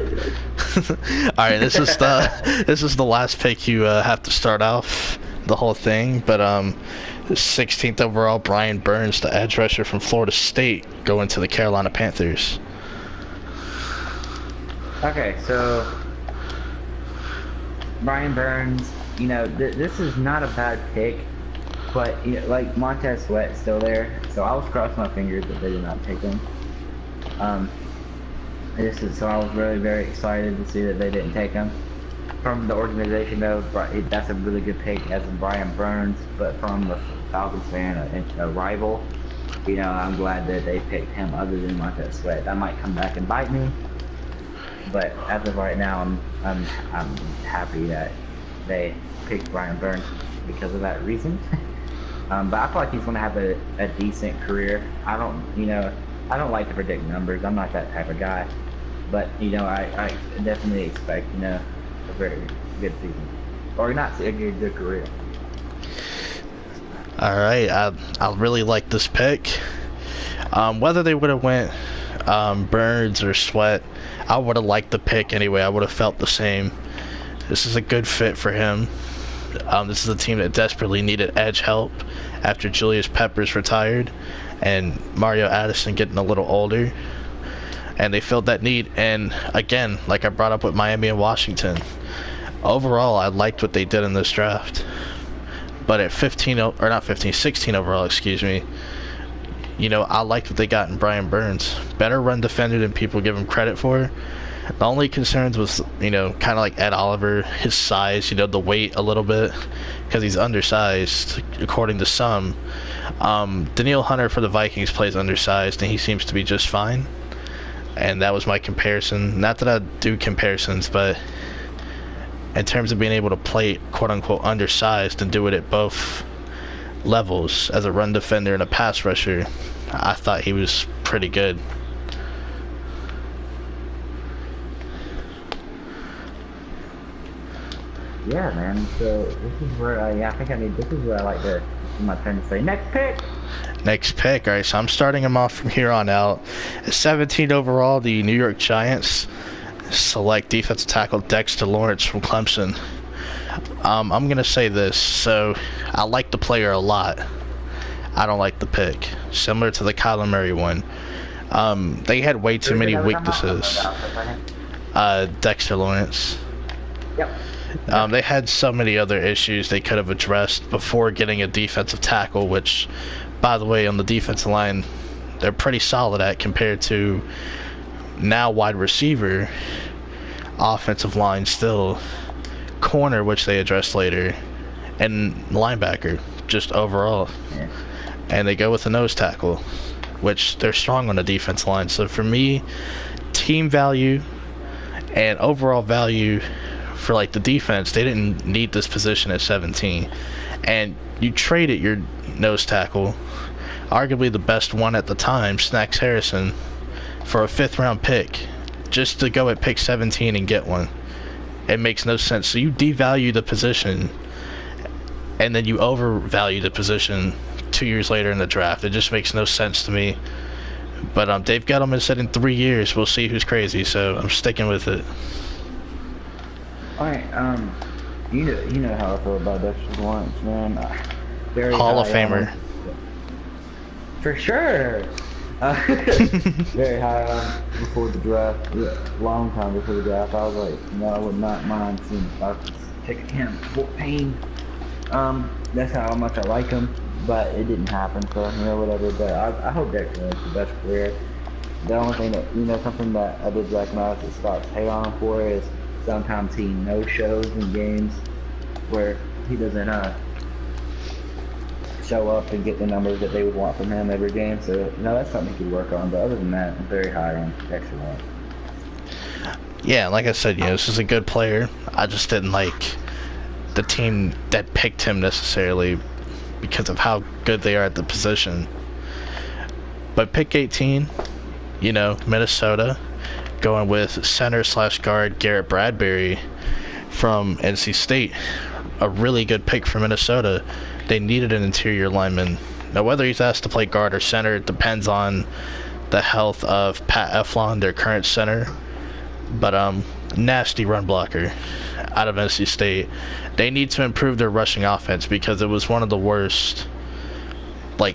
Speaker 2: All right, this is the last pick. You have to start off the whole thing, but 16th overall, Brian Burns, the edge rusher from Florida State, going to the Carolina Panthers.
Speaker 1: Okay, so Brian Burns, this is not a bad pick, but like Montez Sweat's still there, so I was crossing my fingers that they did not take him. So I was really very excited to see that they didn't take him. from the organization though, that's a really good pick as in Brian Burns. But from the Falcons fan, a rival, I'm glad that they picked him other than Montez Sweat. That might come back and bite me, but as of right now, I'm happy that they picked Brian Burns because of that reason. But I feel like he's going to have a decent career. I don't like to predict numbers. I'm not that type of guy. But, I definitely expect, a very good season. Or not a good career.
Speaker 2: Alright, I really like this pick. Whether they would have went Burns or Sweat, I would have liked the pick anyway. I would have felt the same. This is a good fit for him. This is a team that desperately needed edge help after Julius Peppers retired and Mario Addison getting a little older. And they filled that need. And again, like I brought up with Miami and Washington, overall, I liked what they did in this draft. But at 16 overall, excuse me, I liked what they got in Brian Burns. Better run defender than people give him credit for. The only concerns was, kind of like Ed Oliver, his size, the weight a little bit, because he's undersized, according to some. Daniil Hunter for the Vikings plays undersized, and he seems to be just fine. And that was my comparison. Not that I do comparisons, but in terms of being able to play quote-unquote undersized and do it at both levels as a run defender and a pass rusher, I thought he was pretty good.
Speaker 1: Yeah, man. So this is where this is where I like to, my turn to say, next pick.
Speaker 2: Next pick. All right, so I'm starting him off from here on out. At 17 overall, the New York Giants select defensive tackle Dexter Lawrence from Clemson. I'm going to say this. So I like the player a lot. I don't like the pick. Similar to the Kyler Murray one. They had way too many weaknesses. Dexter Lawrence.
Speaker 1: Yep.
Speaker 2: They had so many other issues they could have addressed before getting a defensive tackle, which, by the way, on the defensive line, they're pretty solid at compared to now wide receiver, offensive line still, corner, which they addressed later, and linebacker, just overall.
Speaker 1: Yeah.
Speaker 2: And they go with a nose tackle, which they're strong on the defense line. So for me, team value and overall value for like the defense, they didn't need this position at 17. And you traded your nose tackle, arguably the best one at the time, Snacks Harrison, for a 5th round pick, just to go at pick 17 and get one. It makes no sense. So you devalue the position, and then you overvalue the position 2 years later in the draft. It just makes no sense to me. But Dave Gettleman said in 3 years we'll see who's crazy, so I'm sticking with it.
Speaker 1: Alright, you know how I feel about Dexter Lawrence, man. Very
Speaker 2: Hall of Famer.
Speaker 1: For sure. Very high on before the draft. Long time before the draft, I was like, no, I would not mind seeing Falcons pick him. 14. That's how much I like him, but it didn't happen, so whatever. But I hope Dexter has the best career. The only thing that something that I did recognize that Scott's hate on him for is sometimes he no-shows in games where he doesn't show up and get the numbers that they would want from him every game. So, that's something he could work on. But other than that, I'm very high on Dexter Lawrence.
Speaker 2: Yeah, like I said, this is a good player. I just didn't like the team that picked him necessarily because of how good they are at the position. But pick 18, Minnesota, going with center/guard Garrett Bradbury from NC State. A really good pick for Minnesota. They needed an interior lineman. Now, whether he's asked to play guard or center, it depends on the health of Pat Eflon, their current center. But nasty run blocker out of NC State. They need to improve their rushing offense because it was one of the worst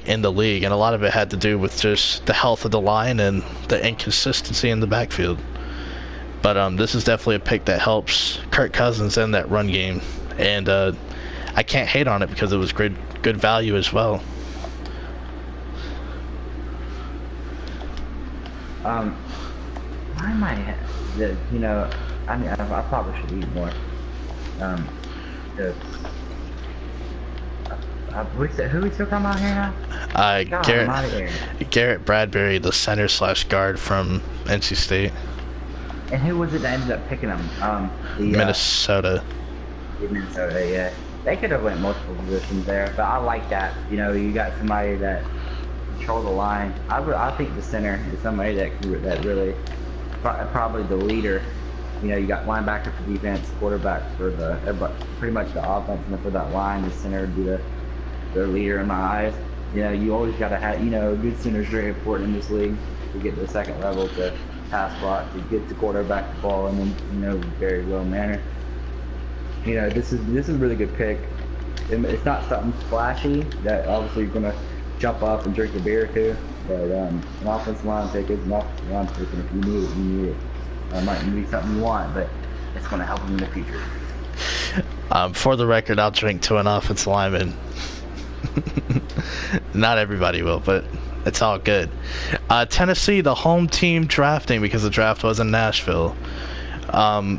Speaker 2: in the league, and a lot of it had to do with just the health of the line and the inconsistency in the backfield. But this is definitely a pick that helps Kirk Cousins in that run game, and I can't hate on it because it was good value as well.
Speaker 1: Why am I, I probably should eat more. The, who are we still talking about here now? God, I'm out of here.
Speaker 2: Garrett Bradbury, the center slash guard from NC State.
Speaker 1: And who was it that ended up picking him?
Speaker 2: Minnesota.
Speaker 1: Minnesota, yeah. They could have went multiple positions there, but I like that. You know, you got somebody that control the line. I think the center is somebody that really probably the leader. You know, you got linebacker for defense, quarterback for pretty much the offense, and then for that line, the center would be the leader in my eyes. You know, you always got to have, you know, a good center is very important in this league to get to the second level, to pass block, to get the quarterback the ball, and then, you know, very well manner. You know, this is a really good pick. It's not something flashy that obviously you're gonna jump off and drink a beer or two, but an offensive line pick is an offensive line pick, and if you need it, you need it. It might be something you want, but it's gonna help you in the future.
Speaker 2: For the record, I'll drink to an offensive lineman. Not everybody will, but it's all good. Tennessee, the home team drafting, because the draft was in Nashville.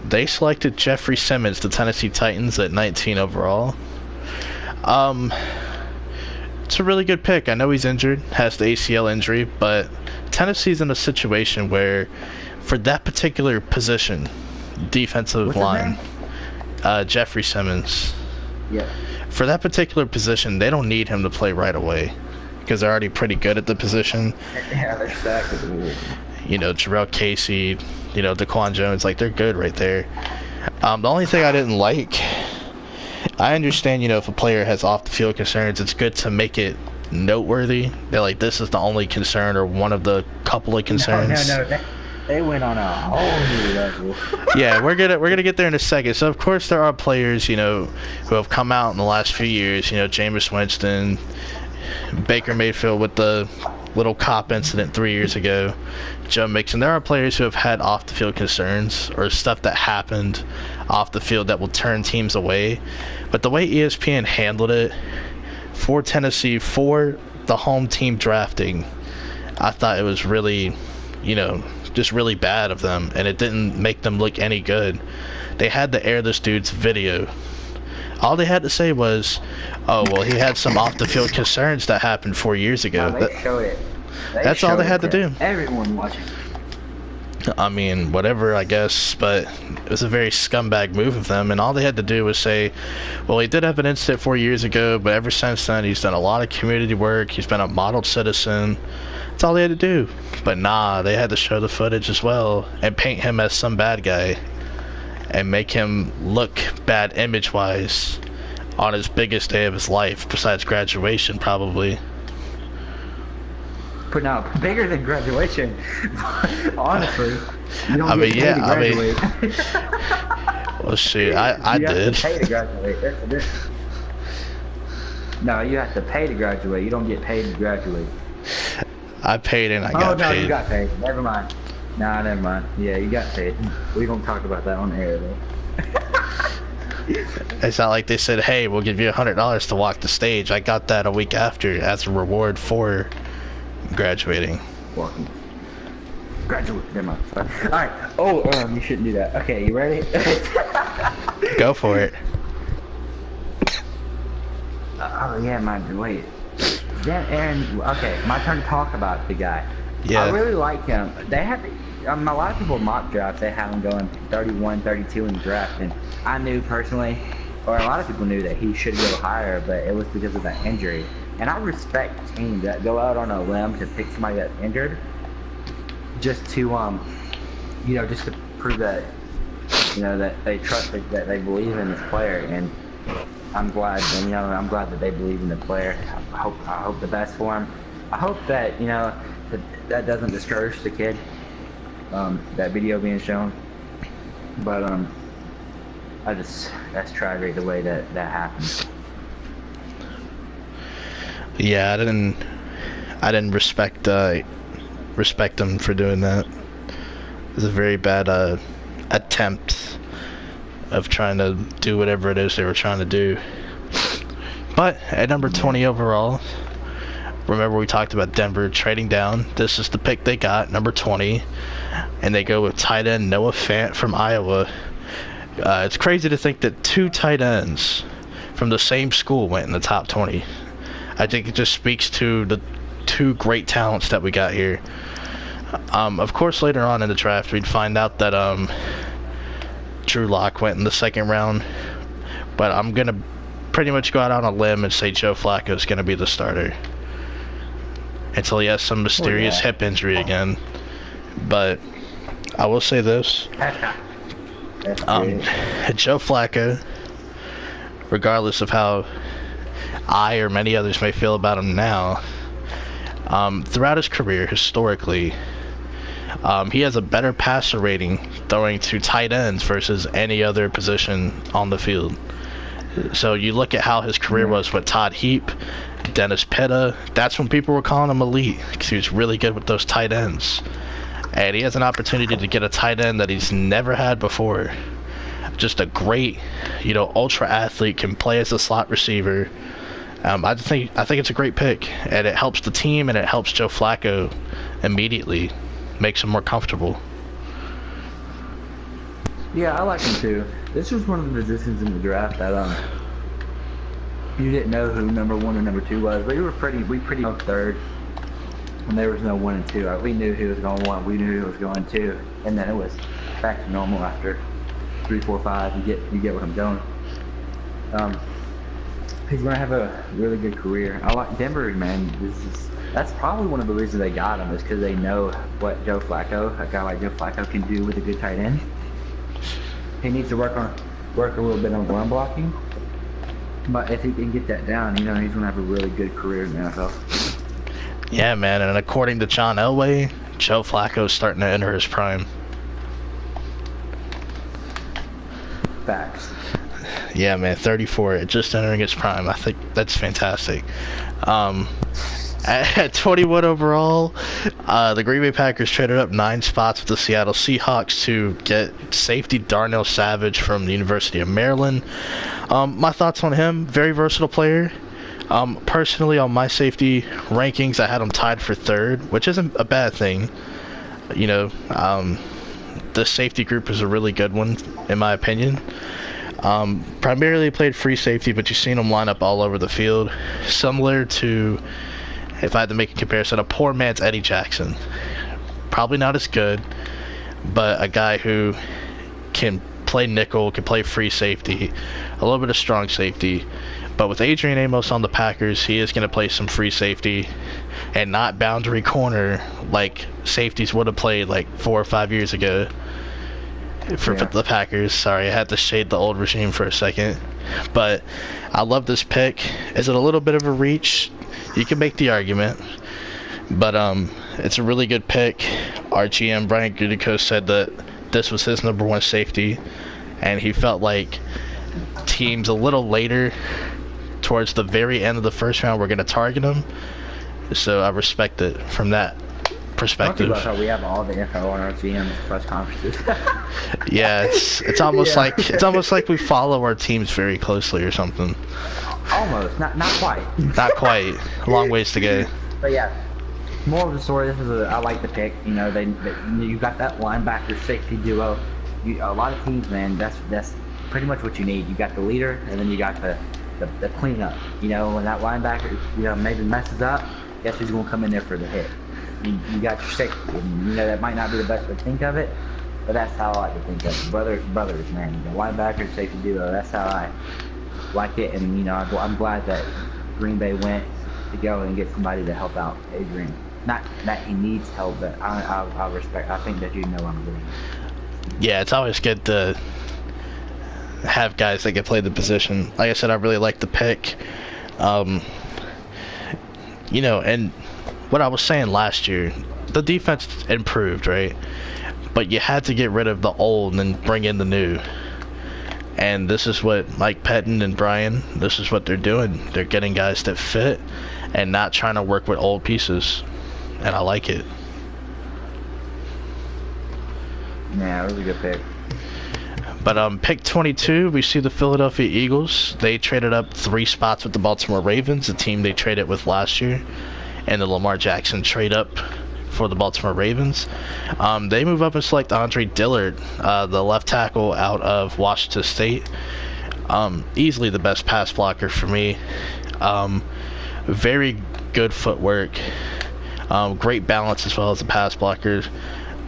Speaker 2: They selected Jeffrey Simmons, the Tennessee Titans, at 19 overall. It's a really good pick. I know he's injured, has the ACL injury, but Tennessee's in a situation where, for that particular position, defensive line, Jeffrey Simmons.
Speaker 1: Yeah.
Speaker 2: For that particular position, they don't need him to play right away because they're already pretty good at the position.
Speaker 1: Yeah, they're stacked at the wall.
Speaker 2: You know, Jarrell Casey, you know, Daquan Jones, like, they're good right there. The only thing I didn't like, I understand, you know, if a player has off-the-field concerns, it's good to make it noteworthy. They're like, this is the only concern or one of the couple of concerns.
Speaker 1: No. They went on a whole new level.
Speaker 2: Yeah, we're gonna get there in a second. So of course there are players, you know, who have come out in the last few years. You know, Jameis Winston, Baker Mayfield with the little cop incident 3 years ago, Joe Mixon. There are players who have had off-the-field concerns or stuff that happened off the field that will turn teams away. But the way ESPN handled it for Tennessee, for the home team drafting, I thought it was really, you know, just really bad of them, and it didn't make them look any good. They had to air this dude's video. All they had to say was, oh, well, he had some off-the-field concerns that happened 4 years ago.
Speaker 1: No, they showed it.
Speaker 2: That's all they had to do.
Speaker 1: Everyone watching.
Speaker 2: I mean, whatever, I guess, but it was a very scumbag move of them, and all they had to do was say, well, he did have an incident 4 years ago, but ever since then, he's done a lot of community work, he's been a model citizen. That's all they had to do. But nah, they had to show the footage as well and paint him as some bad guy and make him look bad image-wise on his biggest day of his life, besides graduation, probably.
Speaker 1: But no, bigger than graduation. Honestly, you don't
Speaker 2: I mean,
Speaker 1: get paid to graduate.
Speaker 2: Well, shoot, I
Speaker 1: you
Speaker 2: did.
Speaker 1: have to pay to graduate. That's the difference. No, you have to pay to graduate. You don't get paid to graduate.
Speaker 2: I paid and I got paid.
Speaker 1: Oh, no, you got paid. Never mind. Nah, never mind. Yeah, you got paid. We don't talk about that on air, though.
Speaker 2: It's not like they said, hey, we'll give you $100 to walk the stage. I got that a week after as a reward for graduating.
Speaker 1: Walking. Graduate. Never mind. Alright. Oh, you shouldn't do that. Okay, you ready?
Speaker 2: Go for it.
Speaker 1: Oh, yeah, man. Wait. Then Aaron, okay, my turn to talk about the guy.
Speaker 2: Yeah.
Speaker 1: I really like him. They have, a lot of people mock drafts, they have him going 31, 32 in the draft, and I knew personally, or a lot of people knew that he should go higher, but it was because of that injury. And I respect teams that go out on a limb to pick somebody that's injured, just to, you know, just to prove that, you know, that they trust it, that they believe in this player. And I'm glad, and, you know, I'm glad that they believe in the player. I hope the best for him. I hope that, you know, that doesn't discourage the kid. That video being shown, but that's tragic the way that happened.
Speaker 2: Yeah, I didn't respect him for doing that. It was a very bad attempt of trying to do whatever it is they were trying to do. But at number 20 overall, remember we talked about Denver trading down. This is the pick they got, number 20, and they go with tight end Noah Fant from Iowa. It's crazy to think that 2 tight ends from the same school went in the top 20. I think it just speaks to the 2 great talents that we got here. Of course, later on in the draft, we'd find out that Drew Lock went in the 2nd round, but I'm gonna pretty much go out on a limb and say Joe Flacco is gonna be the starter until he has some mysterious hip injury again. But I will say this: Joe Flacco, regardless of how I or many others may feel about him now, throughout his career, historically, he has a better passer rating throwing to tight ends versus any other position on the field. So you look at how his career was with Todd Heap, Dennis Pitta. That's when people were calling him elite, because he was really good with those tight ends. And he has an opportunity to get a tight end that he's never had before. Just a great, ultra athlete, can play as a slot receiver. I think it's a great pick, and it helps the team, and it helps Joe Flacco immediately, makes him more comfortable.
Speaker 1: Yeah, I like him too. This was one of the positions in the draft that you didn't know who number 1 or number 2 was, but we pretty know 3rd, and there was no 1 and 2. We knew who was going 1, we knew who was going 2, and then it was back to normal after 3, 4, 5. You get what I'm doing. He's gonna have a really good career. I like Denver, man. That's probably one of the reasons they got him, is because they know what a guy like Joe Flacco can do with a good tight end. He needs to work a little bit on run blocking, but if he can get that down, he's gonna have a really good career in the NFL.
Speaker 2: Yeah, man, and according to John Elway, Joe Flacco's starting to enter his prime.
Speaker 1: Facts.
Speaker 2: Yeah, man, 34, just entering his prime. I think that's fantastic. At 21 overall, the Green Bay Packers traded up 9 spots with the Seattle Seahawks to get safety Darnell Savage from the University of Maryland. My thoughts on him: very versatile player. Personally, on my safety rankings, I had him tied for 3rd, which isn't a bad thing. The safety group is a really good one, in my opinion. Primarily played free safety, but you've seen him line up all over the field. Similar to, if I had to make a comparison, a poor man's Eddie Jackson. Probably not as good, but a guy who can play nickel, can play free safety, a little bit of strong safety. But with Adrian Amos on the Packers, he is going to play some free safety and not boundary corner like safeties would have played like 4 or 5 years ago for the Packers. Sorry, I had to shade the old regime for a second. But I love this pick. Is it a little bit of a reach? You can make the argument. But it's a really good pick. Our GM, Brian Gutekunst, said that this was his number 1 safety, and he felt like teams a little later, towards the very end of the 1st round, were going to target him. So I respect it from that perspective.
Speaker 1: That's how we have all the info on our GM's press conferences.
Speaker 2: Yeah, it's almost like we follow our teams very closely or something.
Speaker 1: Almost, not quite.
Speaker 2: Not quite. A long ways to go.
Speaker 1: But yeah, more of the story. I like the pick. You got that linebacker safety duo. A lot of teams, man. That's pretty much what you need. You got the leader, and then you got the cleanup. When that linebacker maybe messes up, guess who's gonna come in there for the hit? You got your safety. And, that might not be the best way to think of it, but that's how I like to think of it. Brothers, man. The linebacker safety duo. That's how I like it. And I'm glad that Green Bay went to go and get somebody to help out Adrian. Not that he needs help, but I respect. I think that I'm doing.
Speaker 2: Yeah, it's always good to have guys that can play the position. Like I said, I really like the pick. And what I was saying last year, the defense improved, right? But you had to get rid of the old and bring in the new. And this is what Mike Pettin and Brian, this is what they're doing. They're getting guys that fit and not trying to work with old pieces. And I like it.
Speaker 1: Yeah, it was a good pick.
Speaker 2: But pick 22, we see the Philadelphia Eagles. They traded up 3 spots with the Baltimore Ravens, the team they traded with last year. And the Lamar Jackson trade up for the Baltimore Ravens. They move up and select Andre Dillard, the left tackle out of Washington State. Easily the best pass blocker for me. Very good footwork. Great balance as well as a pass blocker.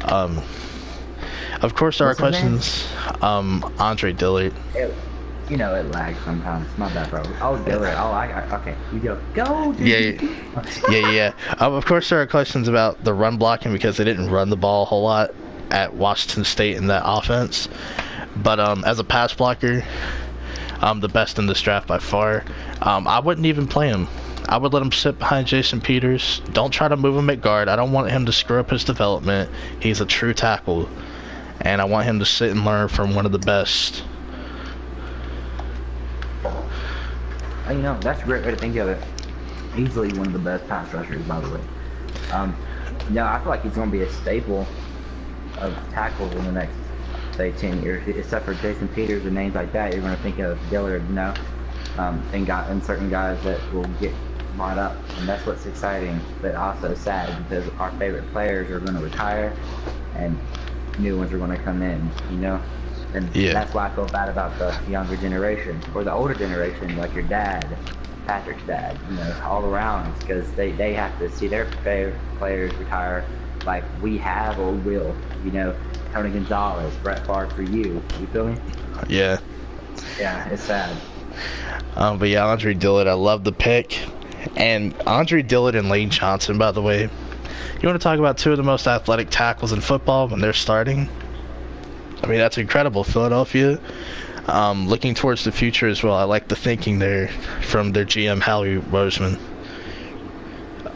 Speaker 2: Of course, there are questions. Andre Dillard.
Speaker 1: You know, it lags sometimes. My bad, bro. Oh, Dillard. Oh, okay. You go. Dude.
Speaker 2: Yeah. Of course, there are questions about the run blocking because they didn't run the ball a whole lot at Washington State in that offense. But as a pass blocker, the best in this draft by far. I wouldn't even play him. I would let him sit behind Jason Peters. Don't try to move him at guard. I don't want him to screw up his development. He's a true tackle, and I want him to sit and learn from one of the best.
Speaker 1: You know, that's a great way to think of it. Easily one of the best pass rushers, by the way. No, I feel like he's going to be a staple of tackles in the next, say, 10 years. Except for Jason Peters and names like that, you're going to think of Dillard, you know, and certain guys that will get brought up. And that's what's exciting, but also sad because our favorite players are going to retire and new ones are going to come in, you know? And that's why I feel bad about the younger generation or the older generation, like your dad, Patrick's dad, you know, all around, because they have to see their favorite players retire like we have or will, you know. Tony Gonzalez, Brett Favre for you feel me?
Speaker 2: Yeah,
Speaker 1: it's sad.
Speaker 2: But yeah, Andre Dillard, I love the pick. And Andre Dillard and Lane Johnson, by the way, you want to talk about two of the most athletic tackles in football when they're starting? I mean, that's incredible. Philadelphia, looking towards the future as well. I like the thinking there from their GM, Howie Roseman.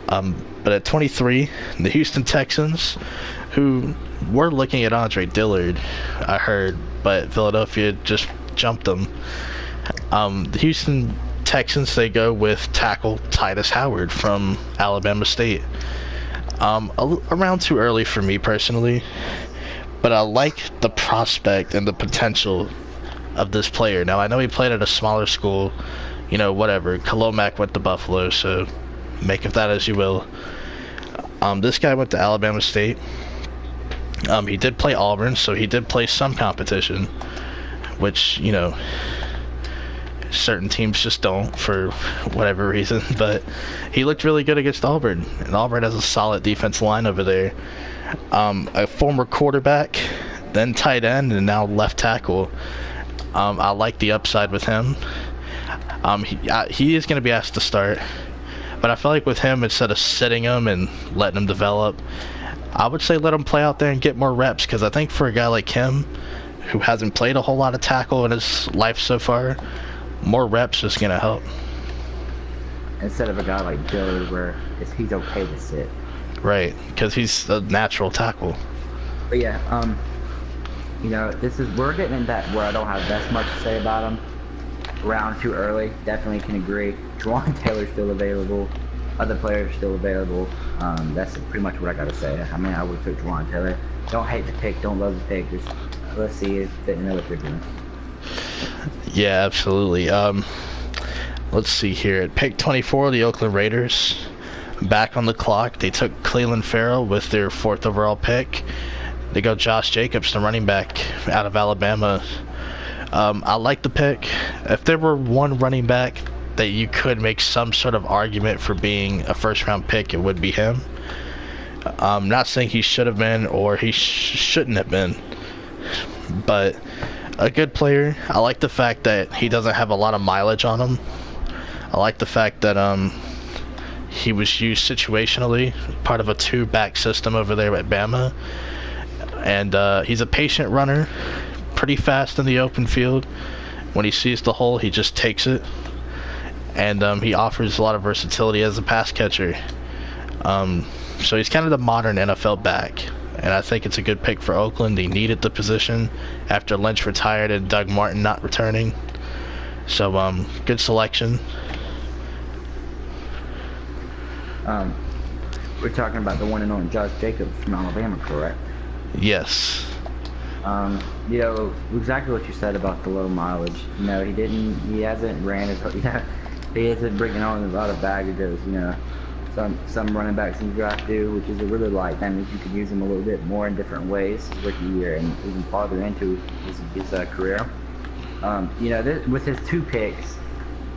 Speaker 2: But at 23, the Houston Texans, who were looking at Andre Dillard, I heard, but Philadelphia just jumped them. The Houston Texans, they go with tackle Titus Howard from Alabama State. Around too early for me personally. But I like the prospect and the potential of this player. Now, I know he played at a smaller school, you know, whatever. Kalomac went to Buffalo, so make of that as you will. This guy went to Alabama State. He did play Auburn, so he did play some competition, which, you know, certain teams just don't for whatever reason. But he looked really good against Auburn, and Auburn has a solid defensive line over there. A former quarterback, then tight end, and now left tackle. I like the upside with him. He is going to be asked to start, but I feel like with him, instead of sitting him and letting him develop, I would say let him play out there and get more reps, because I think for a guy like him, who hasn't played a whole lot of tackle in his life so far, more reps is going to help.
Speaker 1: Instead of a guy like Dillard where he's okay to sit.
Speaker 2: Right, because he's a natural tackle.
Speaker 1: But yeah, you know, we're getting in that where I don't have that much to say about him. Round too early, definitely can agree. Juwan Taylor's still available. Other players still available. That's pretty much what I gotta say. I mean, I would pick Juwan Taylor. Don't hate the pick, don't love the pick. Just let's see if they know what they're doing.
Speaker 2: Yeah, absolutely. Let's see here. At pick 24, the Oakland Raiders. Back on the clock, they took Cleveland Farrell with their 4th overall pick. They go Josh Jacobs, the running back out of Alabama. I like the pick. If there were one running back that you could make some sort of argument for being a first-round pick, it would be him. I'm not saying he should have been or he shouldn't have been, but a good player. I like the fact that he doesn't have a lot of mileage on him. I like the fact that he was used situationally, part of a 2-back system over there at Bama. And he's a patient runner, pretty fast in the open field. When he sees the hole, he just takes it. And he offers a lot of versatility as a pass catcher. So he's kind of the modern NFL back. And I think it's a good pick for Oakland. They needed the position after Lynch retired and Doug Martin not returning. So good selection.
Speaker 1: We're talking about the one and only Josh Jacobs from Alabama, correct?
Speaker 2: Yes.
Speaker 1: You know, exactly what you said about the low mileage. You know, he hasn't ran as, he isn't bringing on a lot of baggages, you know. some running backs in the draft do, which is a really light. That means you can use them a little bit more in different ways his rookie year and even farther into his career. You know, with his 2 picks,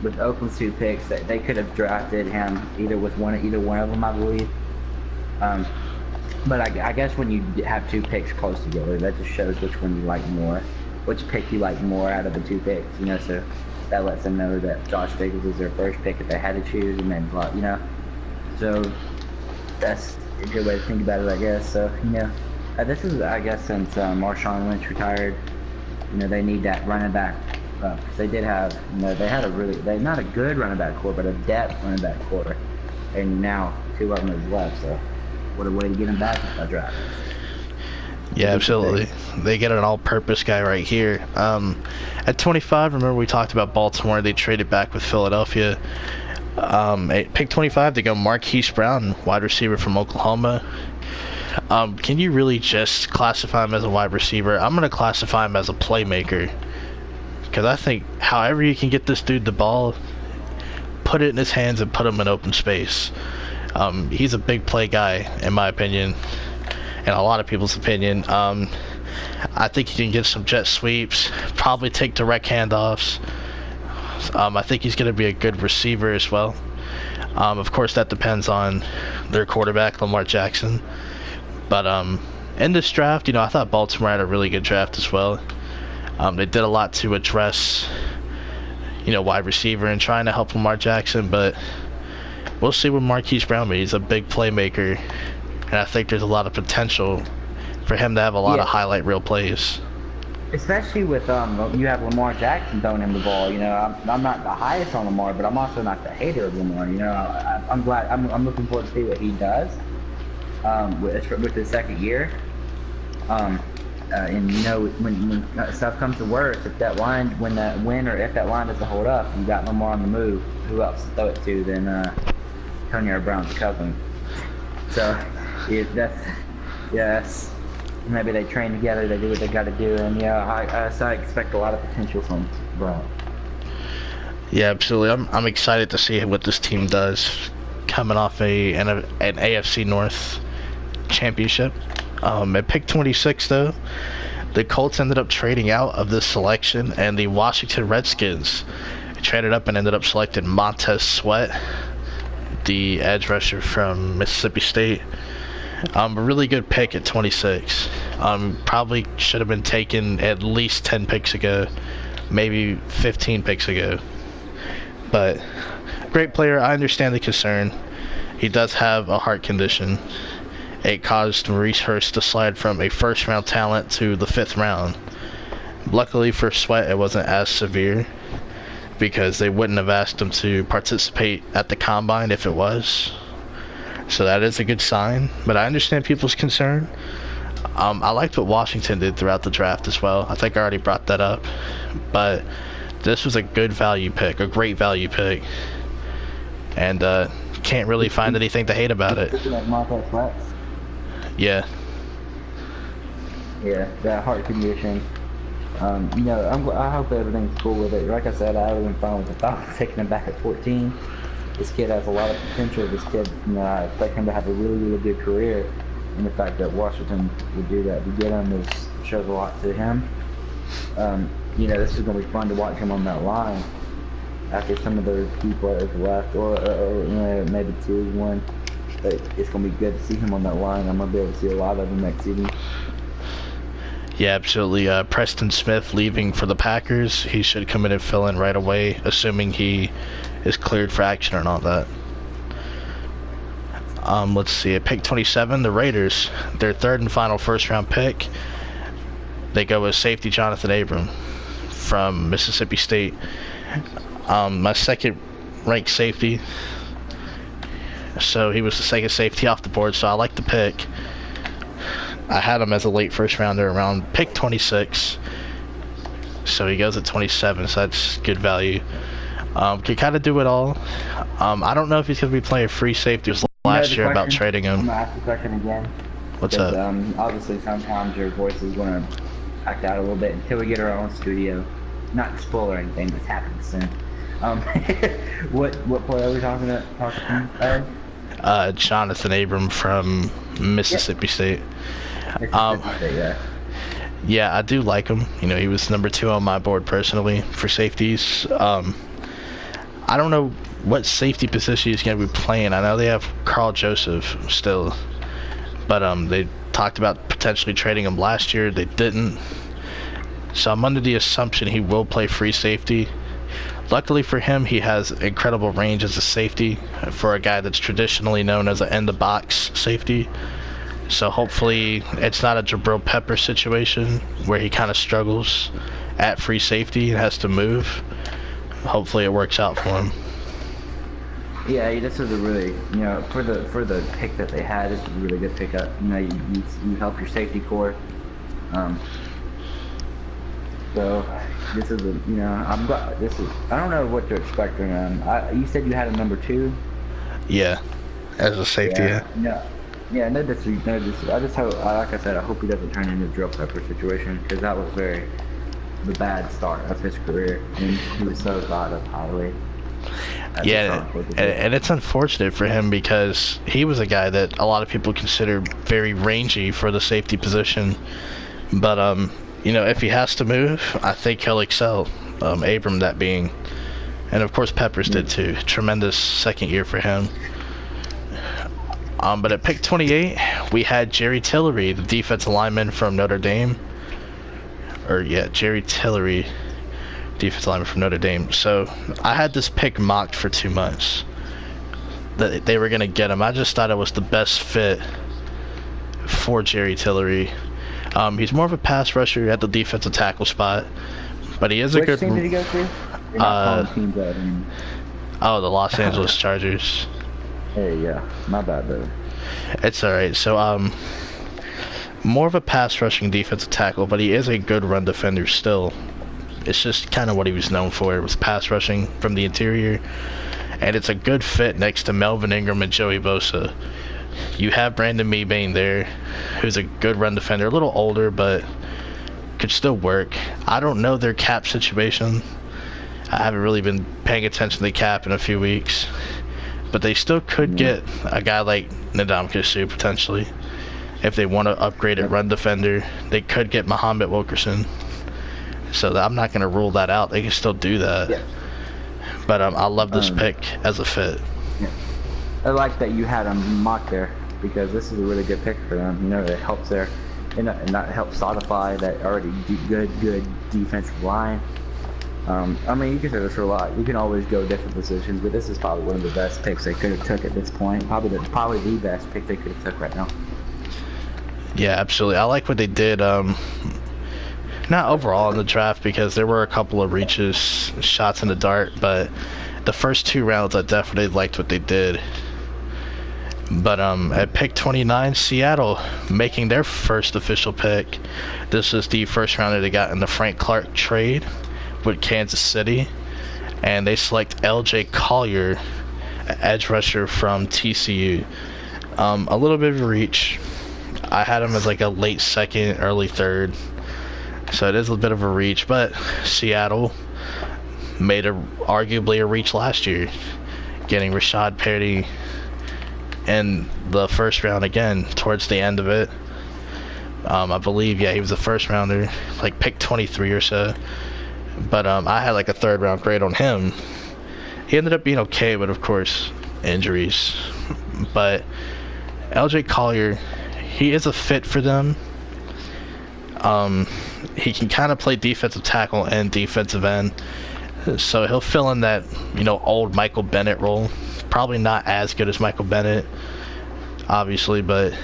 Speaker 1: with Oakland's 2 picks, that they could have drafted him either one of them, I believe. But I guess when you have 2 picks close together, that just shows which one you like more, which pick you like more out of the 2 picks. You know, so that lets them know that Josh Jacobs is their first pick if they had to choose, and then you know, so that's a good way to think about it, I guess. So you know, this is, I guess, since Marshawn Lynch retired, you know, they need that running back. Because they did have, you know, they not a good running back core, but a depth running back core, and now 2 of them is left. So what a way to get him back if I draft.
Speaker 2: Yeah, absolutely. They get an all-purpose guy right here. At 25, remember we talked about Baltimore. They traded back with Philadelphia. At pick 25, they go Marquise Brown, wide receiver from Oklahoma. Can you really just classify him as a wide receiver? I'm going to classify him as a playmaker. Because I think however you can get this dude the ball, put it in his hands and put him in open space. He's a big play guy, in my opinion, and a lot of people's opinion. I think he can get some jet sweeps, probably take direct handoffs. I think he's going to be a good receiver as well. Of course, that depends on their quarterback, Lamar Jackson. But in this draft, you know, I thought Baltimore had a really good draft as well. They did a lot to address, you know, wide receiver and trying to help Lamar Jackson, but we'll see what Marquise Brown means. He's a big playmaker, and I think there's a lot of potential for him to have a lot of highlight reel plays.
Speaker 1: Especially with you have Lamar Jackson throwing him the ball. You know, I'm not the highest on Lamar, but I'm also not the hater of Lamar. You know, I'm looking forward to see what he does with his second year. And you know, when stuff comes to worse, if that line, if that line doesn't hold up, you got Lamar on the move. Who else to throw it to than Antonio Brown's cousin? So, yes, maybe they train together, they do what they got to do, and yeah, I expect a lot of potential from Brown.
Speaker 2: Yeah, absolutely. I'm excited to see what this team does, coming off an AFC North championship. At pick 26, though, the Colts ended up trading out of this selection, and the Washington Redskins traded up and ended up selecting Montez Sweat, the edge rusher from Mississippi State. A really good pick at 26. Probably should have been taken at least 10 picks ago, maybe 15 picks ago. But great player. I understand the concern. He does have a heart condition. It caused Maurice Hurst to slide from a first-round talent to the 5th round. Luckily for Sweat, it wasn't as severe, because they wouldn't have asked him to participate at the combine if it was. So that is a good sign, but I understand people's concern. I liked what Washington did throughout the draft as well. I think I already brought that up, but this was a good value pick, a great value pick, and can't really find anything to hate about it. Yeah.
Speaker 1: Yeah, that heart condition. You know, I hope everything's cool with it. Like I said, I would have been fine with the thought of taking him back at 14. This kid has a lot of potential. This kid, you know, I expect him to have a really, really good career. And the fact that Washington would do that to get him shows a lot to him. You know, this is going to be fun to watch him on that line after some of the key players left, or you know, maybe 2-1. But it's going to be good to see him on that line. I'm going to be able to see a lot of him next season.
Speaker 2: Yeah, absolutely. Preston Smith leaving for the Packers. He should come in and fill in right away, assuming he is cleared for action and all that. Let's see. At pick 27, the Raiders, their 3rd and final first-round pick. They go with safety Jonathan Abram from Mississippi State. My 2nd-ranked safety. So he was the 2nd safety off the board, so I like the pick. I had him as a late first rounder around pick 26. So he goes at 27, so that's good value. Can kind of do it all. I don't know if he's going to be playing free safety. It was last year about trading him.
Speaker 1: I'm going to ask the question again.
Speaker 2: What's up?
Speaker 1: Obviously, sometimes your voice is going to act out a little bit until we get our own studio. Not to spoil or anything, that's happening soon. What player are we talking about?
Speaker 2: Jonathan Abram from
Speaker 1: Yep.
Speaker 2: Mississippi State. Um,
Speaker 1: Mississippi State, yeah.
Speaker 2: yeah, I do like him. You know, he was number 2 on my board personally for safeties. I don't know what safety position he's going to be playing. I know they have Carl Joseph still, but they talked about potentially trading him last year. They didn't. So I'm under the assumption he will play free safety. Luckily for him, he has incredible range as a safety for a guy that's traditionally known as an in-the-box safety. So hopefully it's not a Jabril Pepper situation where he kind of struggles at free safety and has to move. Hopefully it works out for him.
Speaker 1: Yeah, this was a really, for the pick that they had, this was a really good pickup. You help your safety core. So this is I'm glad this is. I don't know what to expect from him. You said you had a number 2.
Speaker 2: Yeah, as a safety. Yeah.
Speaker 1: No. Yeah, no disrespect. I just hope, like I said, I hope he doesn't turn into a drill pepper situation, because that was the bad start of his career, and he was so thought of highly.
Speaker 2: Yeah, and it's unfortunate for him because he was a guy that a lot of people consider very rangy for the safety position. But if he has to move, I think he'll excel. Abram, that being, and of course Peppers did too. Tremendous second year for him. But at pick 28, we had Jerry Tillery, the defensive lineman from Notre Dame. Jerry Tillery, defensive lineman from Notre Dame. So I had this pick mocked for 2 months that they were going to get him. I just thought it was the best fit for Jerry Tillery. He's more of a pass rusher at the defensive tackle spot, but he is a good.
Speaker 1: Which team did he go to?
Speaker 2: The Los Angeles Chargers.
Speaker 1: Hey, yeah, my bad, though.
Speaker 2: It's alright. So, more of a pass rushing defensive tackle, but he is a good run defender still. It's just kind of what he was known for. It was pass rushing from the interior, and it's a good fit next to Melvin Ingram and Joey Bosa. You have Brandon Mebane there, who's a good run defender, a little older, but could still work. I don't know their cap situation. I haven't really been paying attention to the cap in a few weeks. But they still could get a guy like Ndamukong Suh potentially. If they want to upgrade at run defender, they could get Muhammad Wilkerson. So I'm not going to rule that out. They can still do that. Yeah. But I love this pick as a fit.
Speaker 1: Yeah. I like that you had him mocked there, because this is a really good pick for them. It helps and that helps solidify that already good defensive line. I mean, you can say this for a lot. You can always go different positions, but this is probably one of the best picks they could have took at this point. Probably the best pick they could have took right now.
Speaker 2: Yeah, absolutely. I like what they did. Not overall in the draft, because there were a couple of reaches, shots in the dart, but the first 2 rounds I definitely liked what they did. But at pick 29, Seattle making their first official pick. This is the first rounder they got in the Frank Clark trade with Kansas City, and they select L.J. Collier, edge rusher from TCU. A little bit of a reach. I had him as like a late second, early third, so it is a bit of a reach, but Seattle made arguably a reach last year, getting Rashad Penny in the first round again towards the end of it. I believe, he was the first rounder, like pick 23 or so. But I had like a 3rd round grade on him. He ended up being okay, but of course, injuries. But LJ Collier, he is a fit for them. He can kind of play defensive tackle and defensive end. So he'll fill in that, old Michael Bennett role. Probably not as good as Michael Bennett, obviously, but,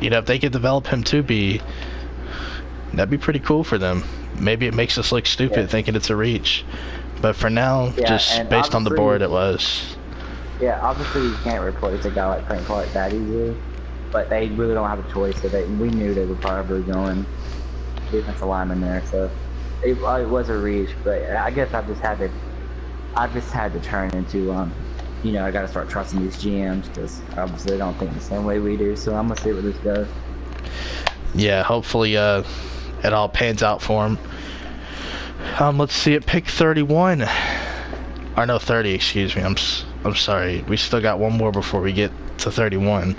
Speaker 2: if they could develop him to be, that'd be pretty cool for them. Maybe it makes us look stupid thinking it's a reach. But for now, just based on the board, it was.
Speaker 1: Yeah, obviously you can't replace a guy like Frank Clark that easily. But they really don't have a choice. So we knew they were probably going defensive lineman there. So it was a reach. But I guess I just had to turn into, I got to start trusting these GMs, because obviously they don't think the same way we do. So I'm going to see where this goes.
Speaker 2: Yeah, hopefully it all pans out for him. Let's see, at pick 31, or no, 30, excuse me. I'm I'm sorry, we still got one more before we get to 31.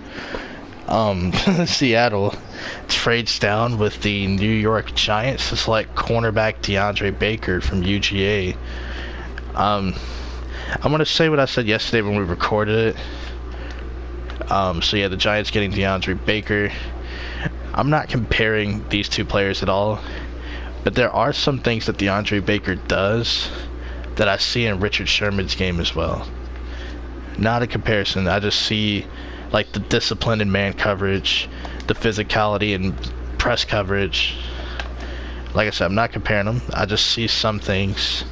Speaker 2: Seattle trades down with the New York Giants to select cornerback DeAndre Baker from UGA. I'm gonna say what I said yesterday when we recorded it. So yeah, the Giants getting DeAndre Baker. I'm not comparing these two players at all, but there are some things that DeAndre Baker does that I see in Richard Sherman's game as well. Not a comparison. I just see like the discipline in man coverage, the physicality in press coverage. Like I said, I'm not comparing them. I just see some things.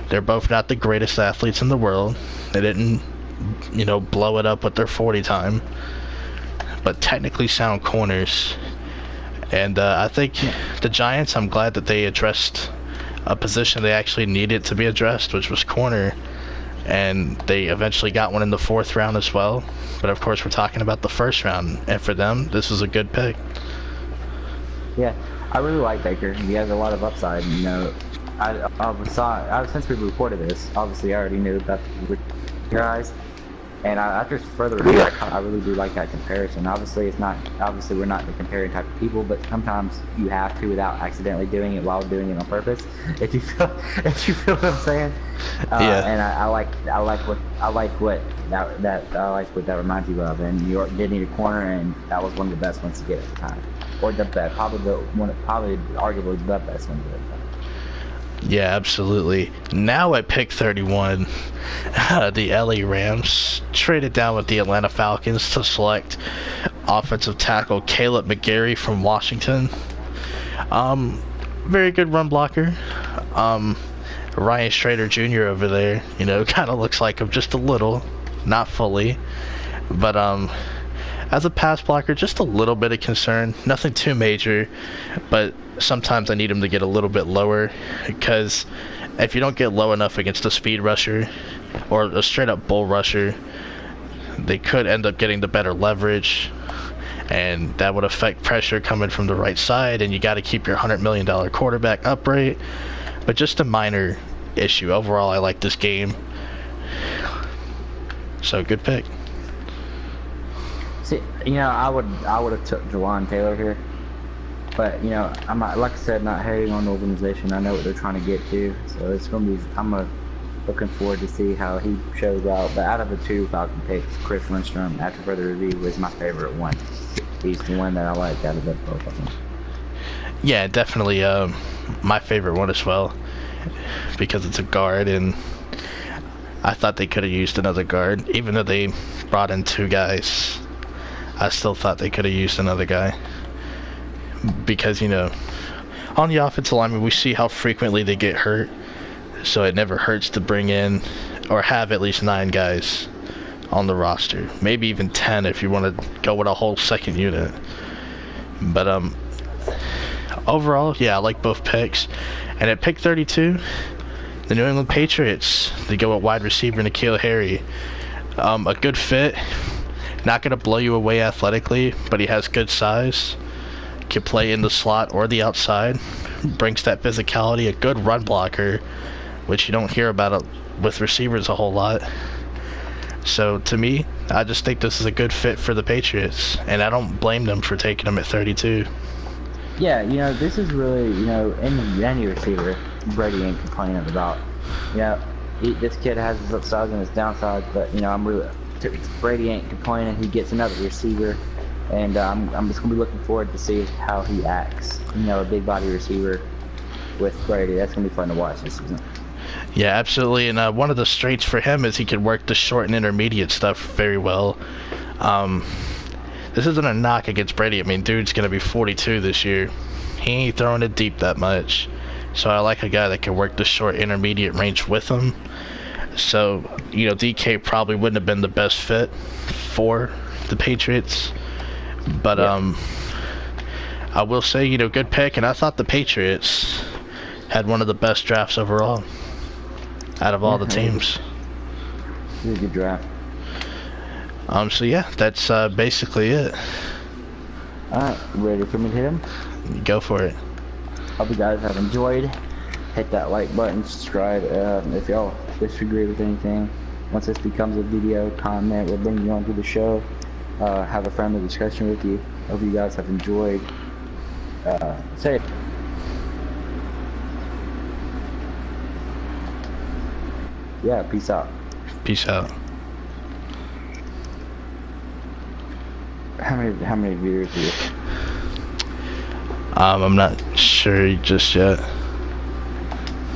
Speaker 2: They're both not the greatest athletes in the world. They didn't, blow it up with their 40 time, but technically sound corners. And I think the Giants, I'm glad that they addressed a position they actually needed to be addressed, which was corner. And they eventually got one in the 4th round as well. But of course, we're talking about the 1st round. And for them, this is a good pick.
Speaker 1: Yeah, I really like Baker. He has a lot of upside. Since we recorded this, obviously I already knew about the guys. And after further review, I really do like that comparison. Obviously, we're not the comparing type of people, but sometimes you have to without accidentally doing it while doing it on purpose. If you feel what I'm saying.
Speaker 2: Yeah.
Speaker 1: And I like what that reminds you of. And New York did need a corner, and that was one of the best ones to get at the time, or the best, probably arguably the best one to get at the time.
Speaker 2: Yeah, absolutely. Now at pick 31, the LA Rams traded down with the Atlanta Falcons to select offensive tackle Caleb McGarry from Washington. Very good run blocker. Ryan Strader Jr. over there, kind of looks like him just a little, not fully. But as a pass blocker, just a little bit of concern. Nothing too major, but sometimes I need him to get a little bit lower, because if you don't get low enough against a speed rusher or a straight up bull rusher, they could end up getting the better leverage, and that would affect pressure coming from the right side, and you got to keep your $100 million quarterback upright. But just a minor issue. Overall, I like this game. So, good pick.
Speaker 1: See, I would have took Jawan Taylor here. But, I'm not, like I said, not hating on the organization. I know what they're trying to get to. So it's going to be, looking forward to see how he shows out. But out of the two Falcon picks, Chris Lindstrom, after further review, was my favorite one. He's the one that I like out of the both of them.
Speaker 2: Yeah, definitely my favorite one as well, because it's a guard, and I thought they could have used another guard. Even though they brought in 2 guys, I still thought they could have used another guy. Because, on the offensive line, we see how frequently they get hurt. So it never hurts to bring in or have at least 9 guys on the roster. Maybe even 10 if you want to go with a whole second unit. But overall, yeah, I like both picks. And at pick 32, the New England Patriots, they go at wide receiver N'Keal Harry. A good fit. Not going to blow you away athletically, but he has good size. Can play in the slot or the outside. Brings that physicality. A good run blocker, which you don't hear about with receivers a whole lot. So to me, I just think this is a good fit for the Patriots, and I don't blame them for taking him at 32.
Speaker 1: Yeah, this is really, any receiver Brady ain't complaining about. This kid has his upsides and his downsides, but Brady ain't complaining. He gets another receiver. And I'm just going to be looking forward to see how he acts. A big body receiver with Brady. That's going to be fun to watch this season.
Speaker 2: Yeah, absolutely. And one of the strengths for him is he can work the short and intermediate stuff very well. This isn't a knock against Brady. I mean, dude's going to be 42 this year. He ain't throwing it deep that much. So I like a guy that can work the short intermediate range with him. So, DK probably wouldn't have been the best fit for the Patriots. But yeah. I will say, good pick, and I thought the Patriots had one of the best drafts overall out of all the teams.
Speaker 1: It was a good draft.
Speaker 2: So yeah, that's basically it.
Speaker 1: Alright, ready for me to hit him?
Speaker 2: Go for it.
Speaker 1: Hope you guys have enjoyed. Hit that like button, subscribe. If y'all disagree with anything, Once this becomes a video comment, we'll bring you onto the show, have a friendly discussion with you. Hope you guys have enjoyed. Say it. Yeah, peace out.
Speaker 2: Peace out.
Speaker 1: How many viewers do you?
Speaker 2: I'm not sure just yet.